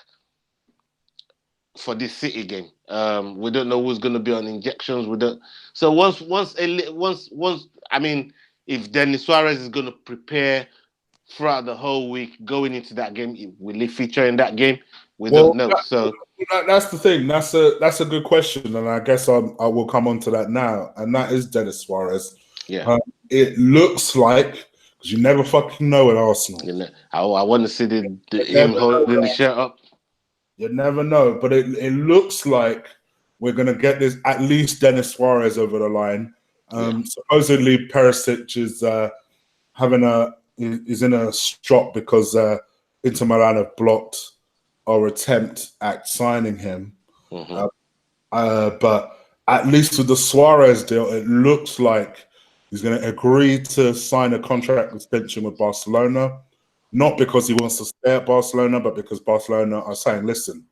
for this City game. We don't know who's going to be on injections. We don't. So once, I mean, if Denis Suarez is going to prepare throughout the whole week going into that game, will he feature in that game? We don't know. So
that's the thing. That's a good question, and I guess I will come on to that now. And that is Denis Suarez.
Yeah,
it looks like, because you never fucking know at Arsenal.
you know, I want to see him holding the shirt up.
You never know, but it looks like we're gonna get this at least Denis Suarez over the line. Supposedly Perisic is is in a strop because Inter Milan have blocked our attempt at signing him. But at least with the Suarez deal, it looks like he's going to agree to sign a contract extension with Barcelona, not because he wants to stay at Barcelona, but because Barcelona are saying, listen,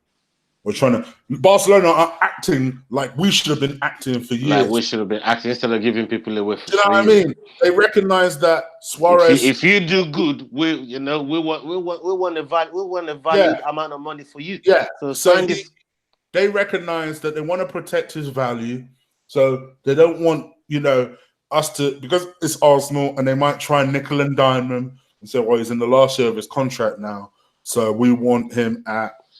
Barcelona are acting like we should have been acting for years.
Like we should have been acting instead of giving people away for
free. You know what I mean? They recognize that Suarez.
If you do good, we want a valued amount of money for you.
Yeah.
So
they recognize that they want to protect his value, so they don't want us to, because it's Arsenal, and they might try and nickel and dime him and say, well, he's in the last year of his contract now, so we want him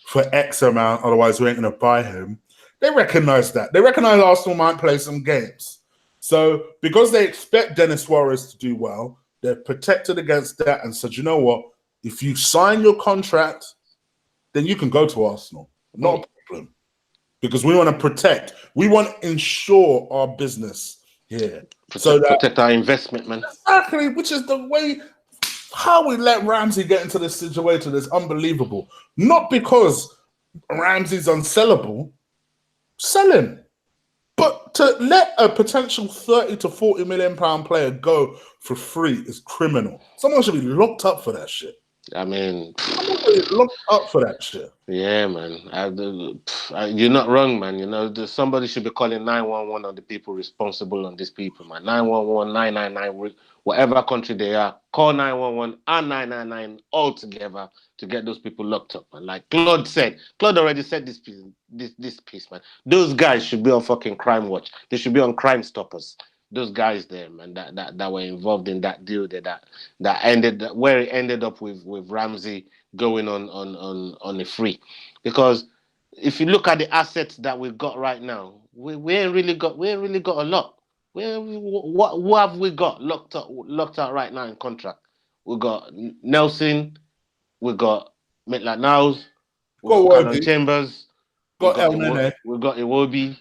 for X amount, otherwise we ain't going to buy him. They recognize that. They recognize Arsenal might play some games. So because they expect Denis Suarez to do well, they're protected against that and said, you know what, if you sign your contract, then you can go to Arsenal. Not a problem. Because we want to protect. We want to ensure our business here.
Protect our investment, man.
Exactly, which is the way. How we let Ramsey get into this situation is unbelievable. Not because Ramsey's unsellable, sell him. But to let a potential 30 to 40 million pound player go for free is criminal. Someone should be locked up for that shit.
I mean,
someone should be locked up for that shit.
Yeah, man. You're not wrong, man. Somebody should be calling 911 on the people responsible on these people, man. 911, 999, whatever country they are, call 911 and 999 all together to get those people locked up, man. Like Claude already said this piece, man. Those guys should be on fucking Crime Watch. They should be on Crime Stoppers. Those guys there, man, that were involved in that deal that ended where it ended up with Ramsey going on a free. Because if you look at the assets that we've got right now, we ain't really got a lot. What have we got locked out right now in contract? We got Nelson, we got Maitland-Niles, we got Callum Chambers, we got Iwobi,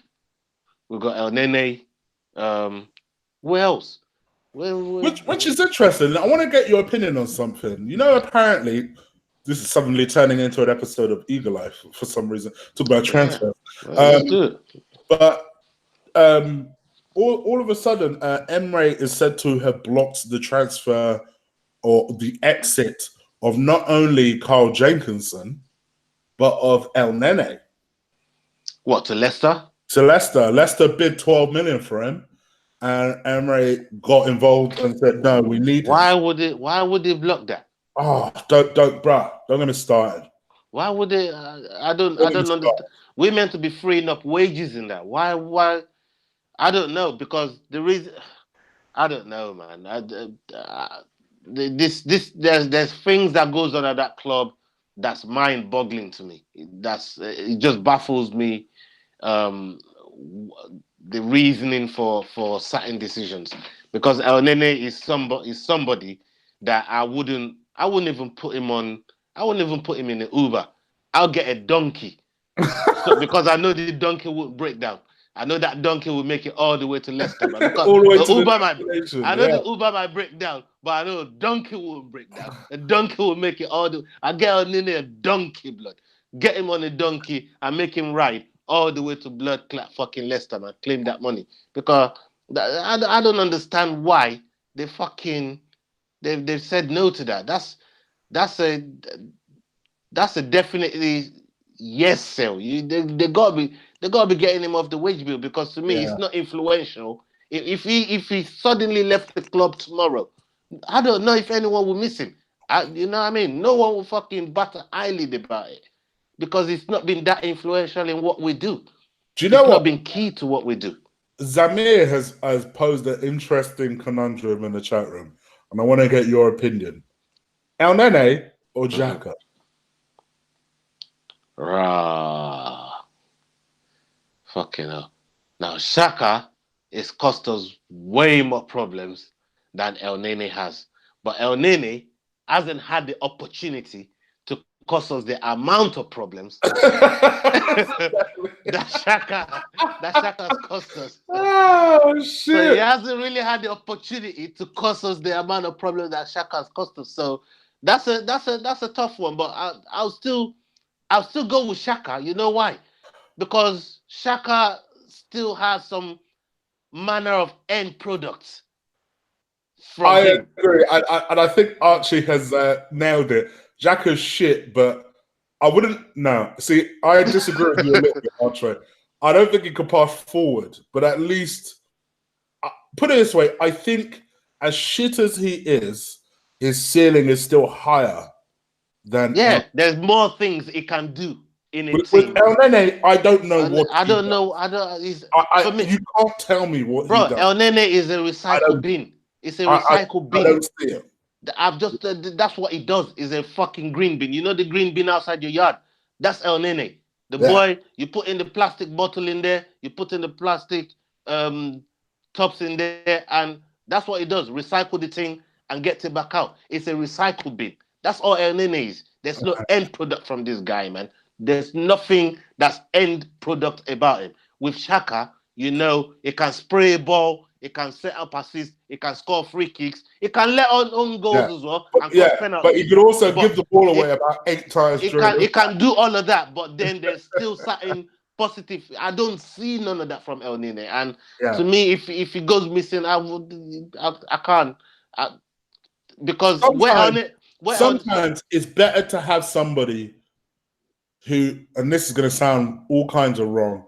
we got El Nene. Where else?
Which is interesting. I want to get your opinion on something. Apparently, this is suddenly turning into an episode of Eagle Life for some reason. Talk about transfer. But all of a sudden, Emery is said to have blocked the transfer or the exit of not only Carl Jenkinson, but of El Nene.
What, to Leicester?
To Leicester. Leicester bid 12 million for him. And Emery got involved and said, "No, we need."
Why would they block that?
Oh, don't get me started.
Why would they? I don't understand. We're meant to be freeing up wages in that. Why? I don't know, because the reason. I don't know, man. There's things that goes on at that club that's mind-boggling to me. It just baffles me. The reasoning for certain decisions, because El Nene is somebody that I wouldn't even put him in an Uber. I'll get a donkey because I know the donkey would break down. I know that donkey will make it all the way to Leicester. The Uber might break down, but I know a donkey will break down. A donkey will make it all the way. I get El Nene a donkey, blood. Get him on a donkey and make him ride all the way to blood clot fucking Leicester, man. Claim that money, because I don't understand why they've said no to that. That's a definitely yes sell. They gotta be getting him off the wage bill, because to me it's not influential. If he suddenly left the club tomorrow, I don't know if anyone will miss him. You know what I mean? No one will fucking bat an eyelid about it. because it's not been that influential in what we do.
Do you know
It's not
what?
been key to what we do.
Zamir has posed an interesting conundrum in the chat room, and I want to get your opinion. El Nene or Xhaka?
Rah. Fucking hell. Now, Shaka has cost us way more problems than El Nene has. But El Nene hasn't had the opportunity to cause us the amount of problems that Shaka's cost us.
Oh shit!
So he hasn't really had the opportunity to cause us the amount of problems that Shaka's cost us. So that's a tough one. But I'll still go with Shaka. You know why? Because Shaka still has some manner of end products from
I
him.
agree, and I think Archie has nailed it. Xhaka's shit, but I wouldn't. No, see, I disagree with you a little bit, Archie. I don't think he could pass forward, but at least put it this way: I think as shit as he is, his ceiling is still higher than.
There's more things he can do in a
with
team.
El Nene, I don't know what
I don't
he
know.
does.
I don't. For me,
you can't tell me what
bro,
he does.
El Nene is a recycle bin. It's a recycle bin.
I don't see it.
I've just that's what he does. Is a fucking green bin. You know the green bin outside your yard. That's El Nene. The boy, you put in the plastic bottle in there. You put in the plastic tops in there, and that's what he does. Recycle the thing and get it back out. It's a recycle bin. That's all El Nene is. There's no end product from this guy, man. There's nothing that's end product about him. With Shaka, you know, he can spray a ball, he can set up assists, he can score free kicks, he can let on own goals as well.
But he could also give the ball away about 8 times.
He can do all of that, but then there's still certain positive. I don't see none of that from El Nene, and to me, if he goes missing, I can't because
sometimes it's better to have somebody who, and this is going to sound all kinds of wrong,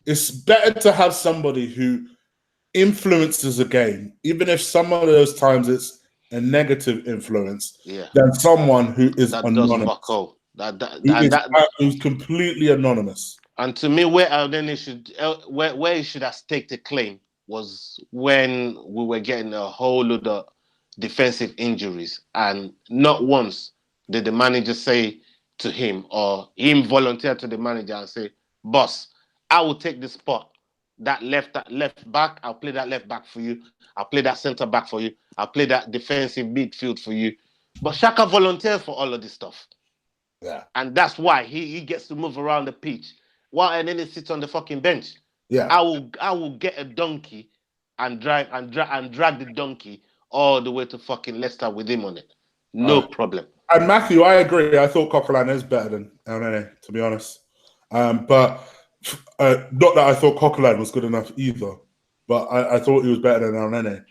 it's better to have somebody who influences a game, even if some of those times it's a negative influence, than someone who is anonymous. Who's completely anonymous.
And to me, where Aldeni where he should have staked a claim was when we were getting a whole load of defensive injuries, and not once did the manager say to him or him volunteer to the manager and say, "Boss, I will take the spot. That left back, I'll play that left back for you. I'll play that centre back for you. I'll play that defensive midfield for you." But Shaka volunteers for all of this stuff.
Yeah.
And that's why he gets to move around the pitch while then he sits on the fucking bench.
Yeah.
I will get a donkey and drag the donkey all the way to fucking Leicester with him on it. No problem.
And Matthew, I agree. I thought Coquelin is better than El Nene, to be honest. But not that I thought Coquelin was good enough either. But I thought he was better than El Nene.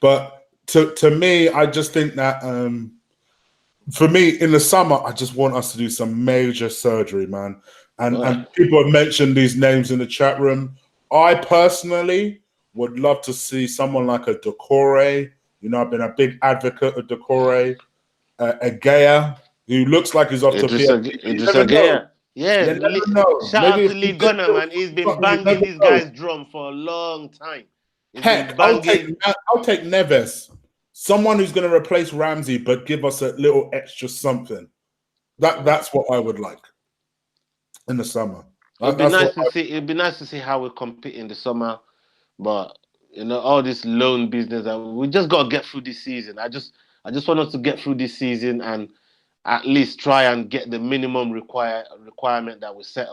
But to me, I just think that for me, in the summer, I just want us to do some major surgery, man. And people have mentioned these names in the chat room. I personally would love to see someone like a Doucouré. You know, I've been a big advocate of Doucouré. A Gea, who looks like he's off to
Gea. Yeah, shout out to Lee Gunner, man. He's been banging this guy's drum for a long time.
Heck, I'll take Neves. Someone who's going to replace Ramsey, but give us a little extra something. That's what I would like in the summer.
It'd be nice to see how we compete in the summer, but you know, all this loan business, we just got to get through this season. I just want us to get through this season and at least try and get the minimum requirement that we set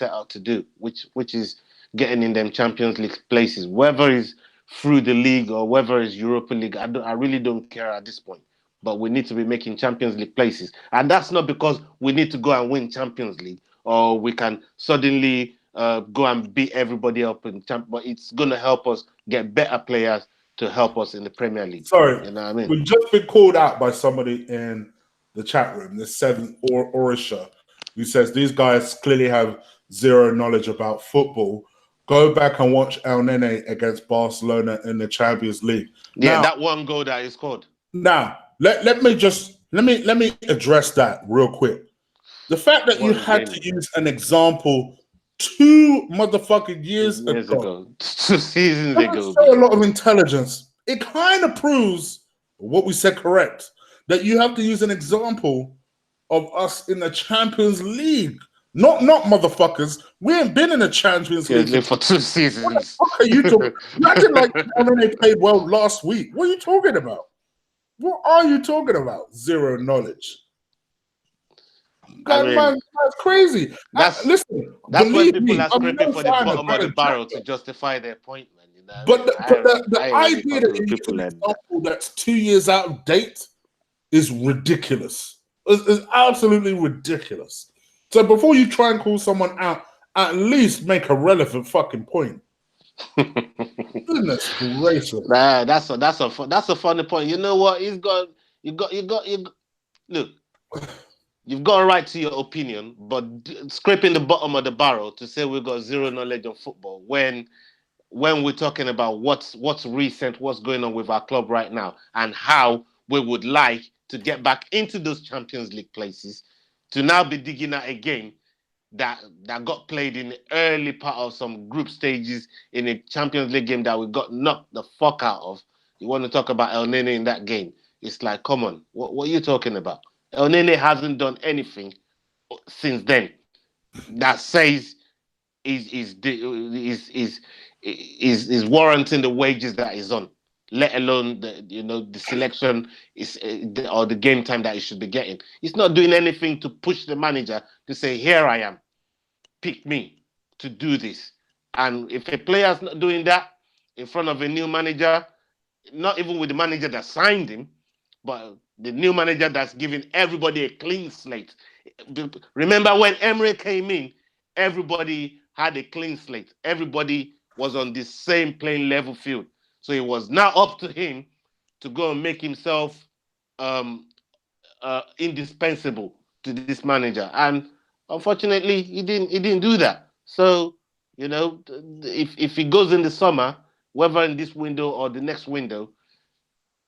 out to do, which is getting in them Champions League places, whether it's through the league or whether it's Europa League. I really don't care at this point. But we need to be making Champions League places, and that's not because we need to go and win Champions League or we can suddenly go and beat everybody up in but it's going to help us get better players to help us in the Premier League.
Sorry,
you know what I mean?
We've just been called out by somebody in the chat room, the 7 Orisha, who says these guys clearly have zero knowledge about football. Go back and watch El Nene against Barcelona in the Champions League.
Yeah, now, that one goal that he scored.
Now, let me address that real quick. The fact that you had to use an example 2 motherfucking years ago,
2 seasons ago,
show a lot of intelligence. It kind of proves what we said correct, that you have to use an example of us in the Champions League. Not motherfuckers. We ain't been in the Champions League
for 2 seasons.
What are you talking? You acted like they played well last week. What are you talking about? What are you talking about? Zero knowledge. God, man, that's crazy. Listen,
that's when people
me,
are scraping for the bottom of the barrel to justify their point, man. You know,
but the idea that you an example that's 2 years out of date is ridiculous. It's absolutely ridiculous. So before you try and call someone out, at least make a relevant fucking point. Goodness gracious!
Nah, that's a funny point. You know what? You look. You've got a right to your opinion, but scraping the bottom of the barrel to say we've got zero knowledge of football when we're talking about what's recent, what's going on with our club right now, and how we would like to get back into those Champions League places, to now be digging at a game that got played in the early part of some group stages in a Champions League game that we got knocked the fuck out of. You want to talk about El Nene in that game? It's like, come on, what are you talking about? El Nene hasn't done anything since then that says is warranting the wages that he's on, let alone the selection or the game time that he should be getting. He's not doing anything to push the manager to say, here I am, pick me to do this. And if a player's not doing that in front of a new manager, not even with the manager that signed him, but the new manager that's giving everybody a clean slate. Remember when Emery came in, everybody had a clean slate. Everybody was on the same playing level field. So it was now up to him to go and make himself indispensable to this manager. And unfortunately, he didn't do that. So, if he goes in the summer, whether in this window or the next window,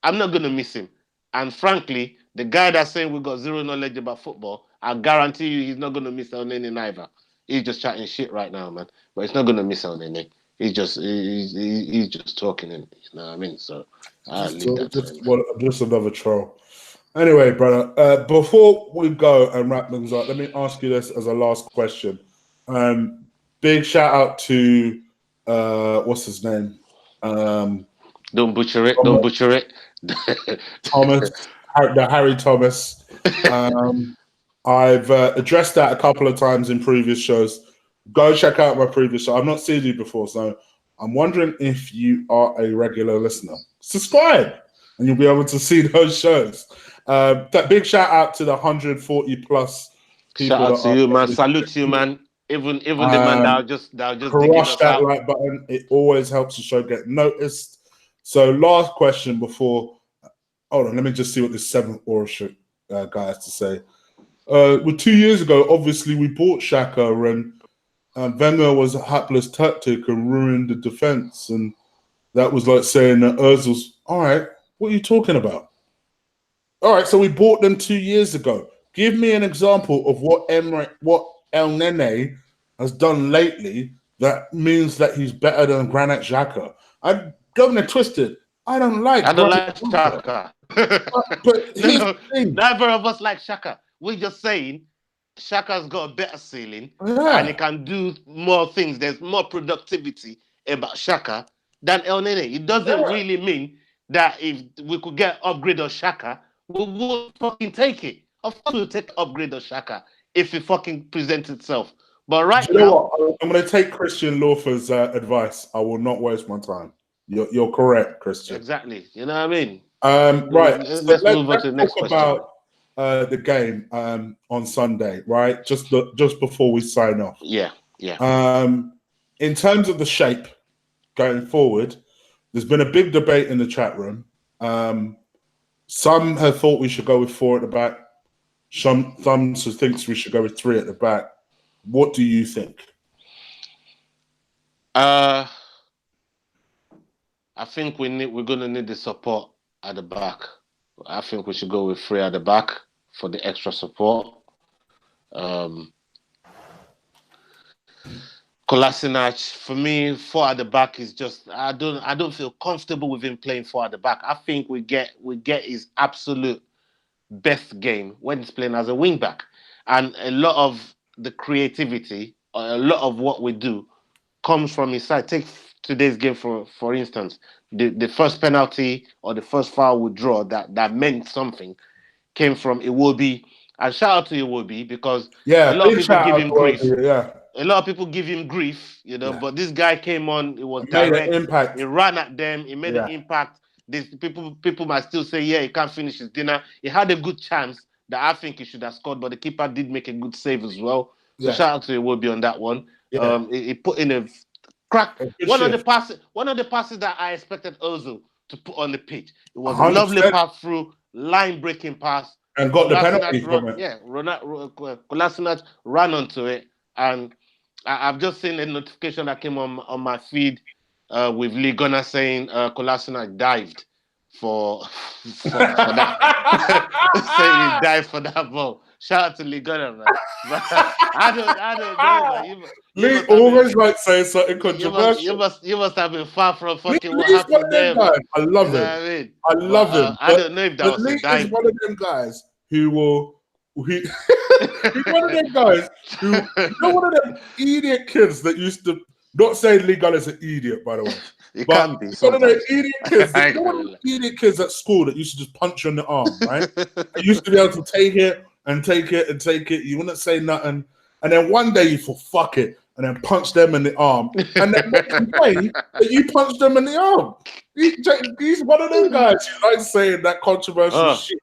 I'm not going to miss him. And frankly, the guy that's saying we've got zero knowledge about football, I guarantee you he's not going to miss El Nene either. He's just chatting shit right now, man. But he's not going to miss El Nene. He's just talking, you know what I mean? So I'll leave that to him.
Just another troll. Anyway, brother, before we go and wrap things up, let me ask you this as a last question. Big shout out to what's his name?
Don't butcher it. Don't butcher it.
Thomas, the Harry Thomas. I've addressed that a couple of times in previous shows. Go check out my previous show. I've not seen you before, so I'm wondering if you are a regular listener. Subscribe, and you'll be able to see those shows. That big shout out to the 140 plus people.
Shout out to you, man. Salute to you, man. Even the man that'll just
crush that like button. It always helps the show get noticed. So last question before, hold on, let me just see what this seventh Aura guy has to say. 2 years ago, obviously we bought Shaca and Wenger was a hapless tactic and ruined the defense. And that was like saying that Ozil's, all right, what are you talking about? All right, so we bought them 2 years ago. Give me an example of what El Nene has done lately that means that he's better than Granit Xhaka. I'm Governor Twisted. I don't like
Xhaka.
But
neither of us like Xhaka. We're just saying Xhaka's got a better ceiling and he can do more things. There's more productivity about Xhaka than El Nene. It doesn't really mean that if we could get upgrade of Xhaka, we would fucking take it. Of course we'll take upgrade of Xhaka if it fucking presents itself. But right now,
I'm going to take Christian Lawford's advice. I will not waste my time. You're correct, Christian.
Exactly. You know what I mean?
Right.
Let's move on to the next question.
About the game on Sunday, right? Just before we sign off.
Yeah.
In terms of the shape going forward, there's been a big debate in the chat room. Some have thought we should go with 4 at the back. Some thinks we should go with 3 at the back. What do you think?
I think we're gonna need the support at the back. I think we should go with 3 at the back for the extra support. Kolasinac, for me, four at the back is just I don't feel comfortable with him playing four at the back. I think we get his absolute best game when he's playing as a wing back, and a lot of the creativity, or a lot of what we do, comes from his side. Take today's game for instance, the first penalty or the first foul we draw that meant something came from Iwobi, and shout out to Iwobi because a lot of people give him grief. A lot of people give him grief, but this guy came on, it was direct. He ran at them, he made an impact. These people might still say, yeah, he can't finish his dinner. He had a good chance that I think he should have scored, but the keeper did make a good save as well. So shout out to Iwobi on that one. He put in a crack. One of the passes that I expected Ozil to put on the pitch. It was 100%. A lovely pass through, line breaking pass.
And got the penalty from it.
Yeah, Kolasinac ran onto it, and I've just seen a notification that came on my feed with Lee Gunnar saying Kolasinac dived for that. Saying he dived for that ball. Shout out to Lee Gunnar, man. But I don't know, man.
Lee always like saying something controversial.
You must have been far from fucking what happened there, man.
I love him. I love him.
I don't know if that was
Lee
a dive.
is one of them guys who will. He's one of them guys who, one of them idiot kids that used to, not saying Lee Gunnar is an idiot, by the way.
It can be.
One of those idiot kids. One of the idiot kids at school that used to just punch you on the arm, right? You used to be able to take it and take it and take it. You wouldn't say nothing. And then one day you thought, fuck it, and then punch them in the arm. And then they complain that you punched them in the arm. He's one of those guys who likes saying that controversial shit.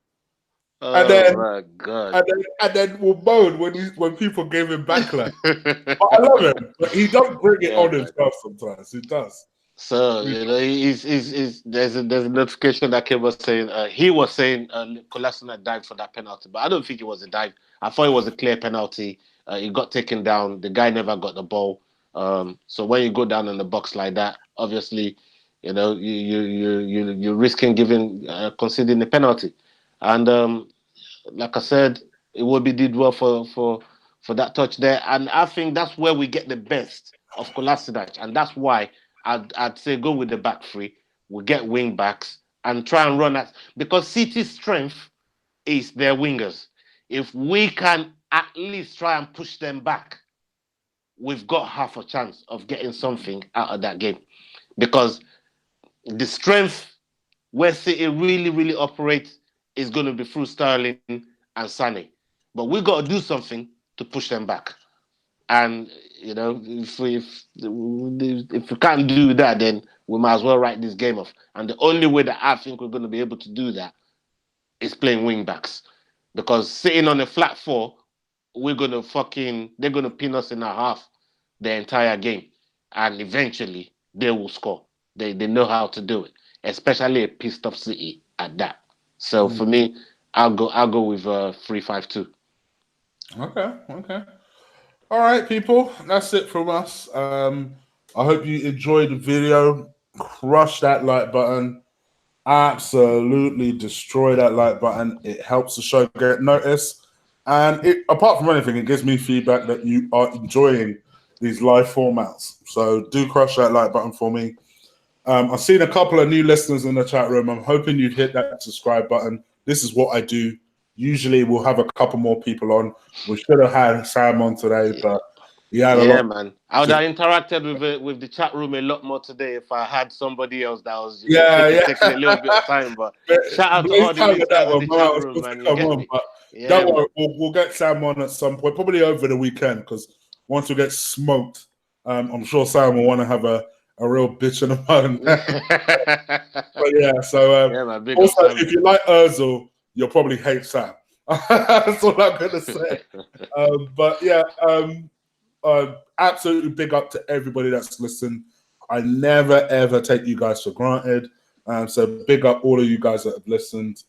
And then,
my God.
And then we'll moan when people gave him backlash. But I love him. But he does bring it on himself sometimes. He does.
So there's a notification that came up saying he was saying Kolasinac dived for that penalty, but I don't think it was a dive. I thought it was a clear penalty. It got taken down. The guy never got the ball. So when you go down in the box like that, obviously, you're risking conceding the penalty. And like I said, Iwobi did well for that touch there. And I think that's where we get the best of Kolasinac. And that's why I'd say go with the back three. We get wing backs and try and run at, because City's strength is their wingers. If we can at least try and push them back, we've got half a chance of getting something out of that game. Because the strength where City really, really operates is going to be through Sterling and Sané. But we got to do something to push them back. And, if we can't do that, then we might as well write this game off. And the only way that I think we're going to be able to do that is playing wing backs. Because sitting on a flat four, they're going to pin us in our half the entire game. And eventually, they will score. They know how to do it. Especially a pissed off City at that. So for me, I'll go with 3-5-2.
Okay. All right, people. That's it from us. I hope you enjoyed the video. Crush that like button. Absolutely destroy that like button. It helps the show get noticed. And apart from anything, it gives me feedback that you are enjoying these live formats. So do crush that like button for me. I've seen a couple of new listeners in the chat room. I'm hoping you'd hit that subscribe button. This is what I do. Usually we'll have a couple more people on. We should have had Sam on today, but
man. I would have interacted with the chat room a lot more today if I had somebody else that was taking a little bit of time. But shout out to all the listeners in the chat room, man.
Don't worry, we'll get Sam on at some point, probably over the weekend, because once we get smoked, I'm sure Sam will want to have a real bitch in the moan. But yeah, so also if you like Ozil, you'll probably hate Sam. That's all I'm gonna say. But yeah, absolutely big up to everybody that's listened. I never ever take you guys for granted. So big up all of you guys that have listened.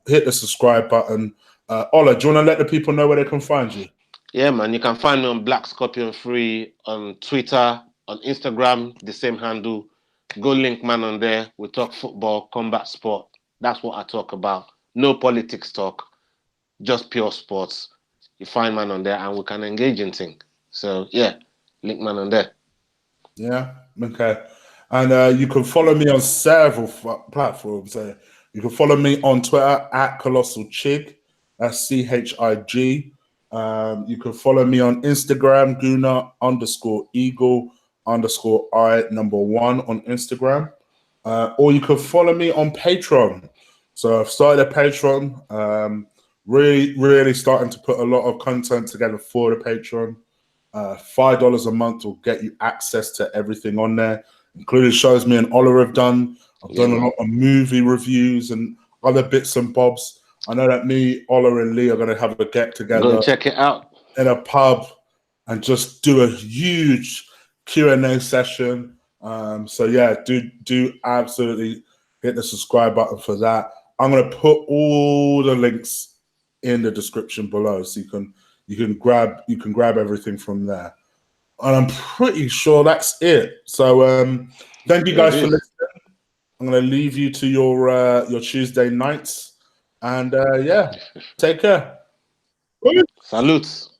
Hit the subscribe button. Ola, do you want to let the people know where they can find you?
Yeah, man. You can find me on Black Scorpion 3 on Twitter, on Instagram, the same handle. Go link man on there. We talk football, combat sport. That's what I talk about. No politics talk, just pure sports. you find man on there, and we can engage in things. So yeah, link man on there.
Yeah. Okay. And you can follow me on several platforms. You can follow me on Twitter at Colossal Chig. That's CHIG. You can follow me on Instagram, Guna_Eagle_I1 on Instagram. Or you can follow me on Patreon. So I've started a Patreon. Really starting to put a lot of content together for the Patreon. $5 a month will get you access to everything on there, including shows me and Ola have done. I've done a lot of movie reviews and other bits and bobs. I know that me, Ola, and Lee are going to have a get together.
Go and check it out
in a pub and just do a huge Q&A session. So yeah, do absolutely hit the subscribe button for that. I'm going to put all the links in the description below, so you can grab everything from there. And I'm pretty sure that's it. So thank you guys for listening. I'm going to leave you to your Tuesday nights, and yeah, take care.
Salutes.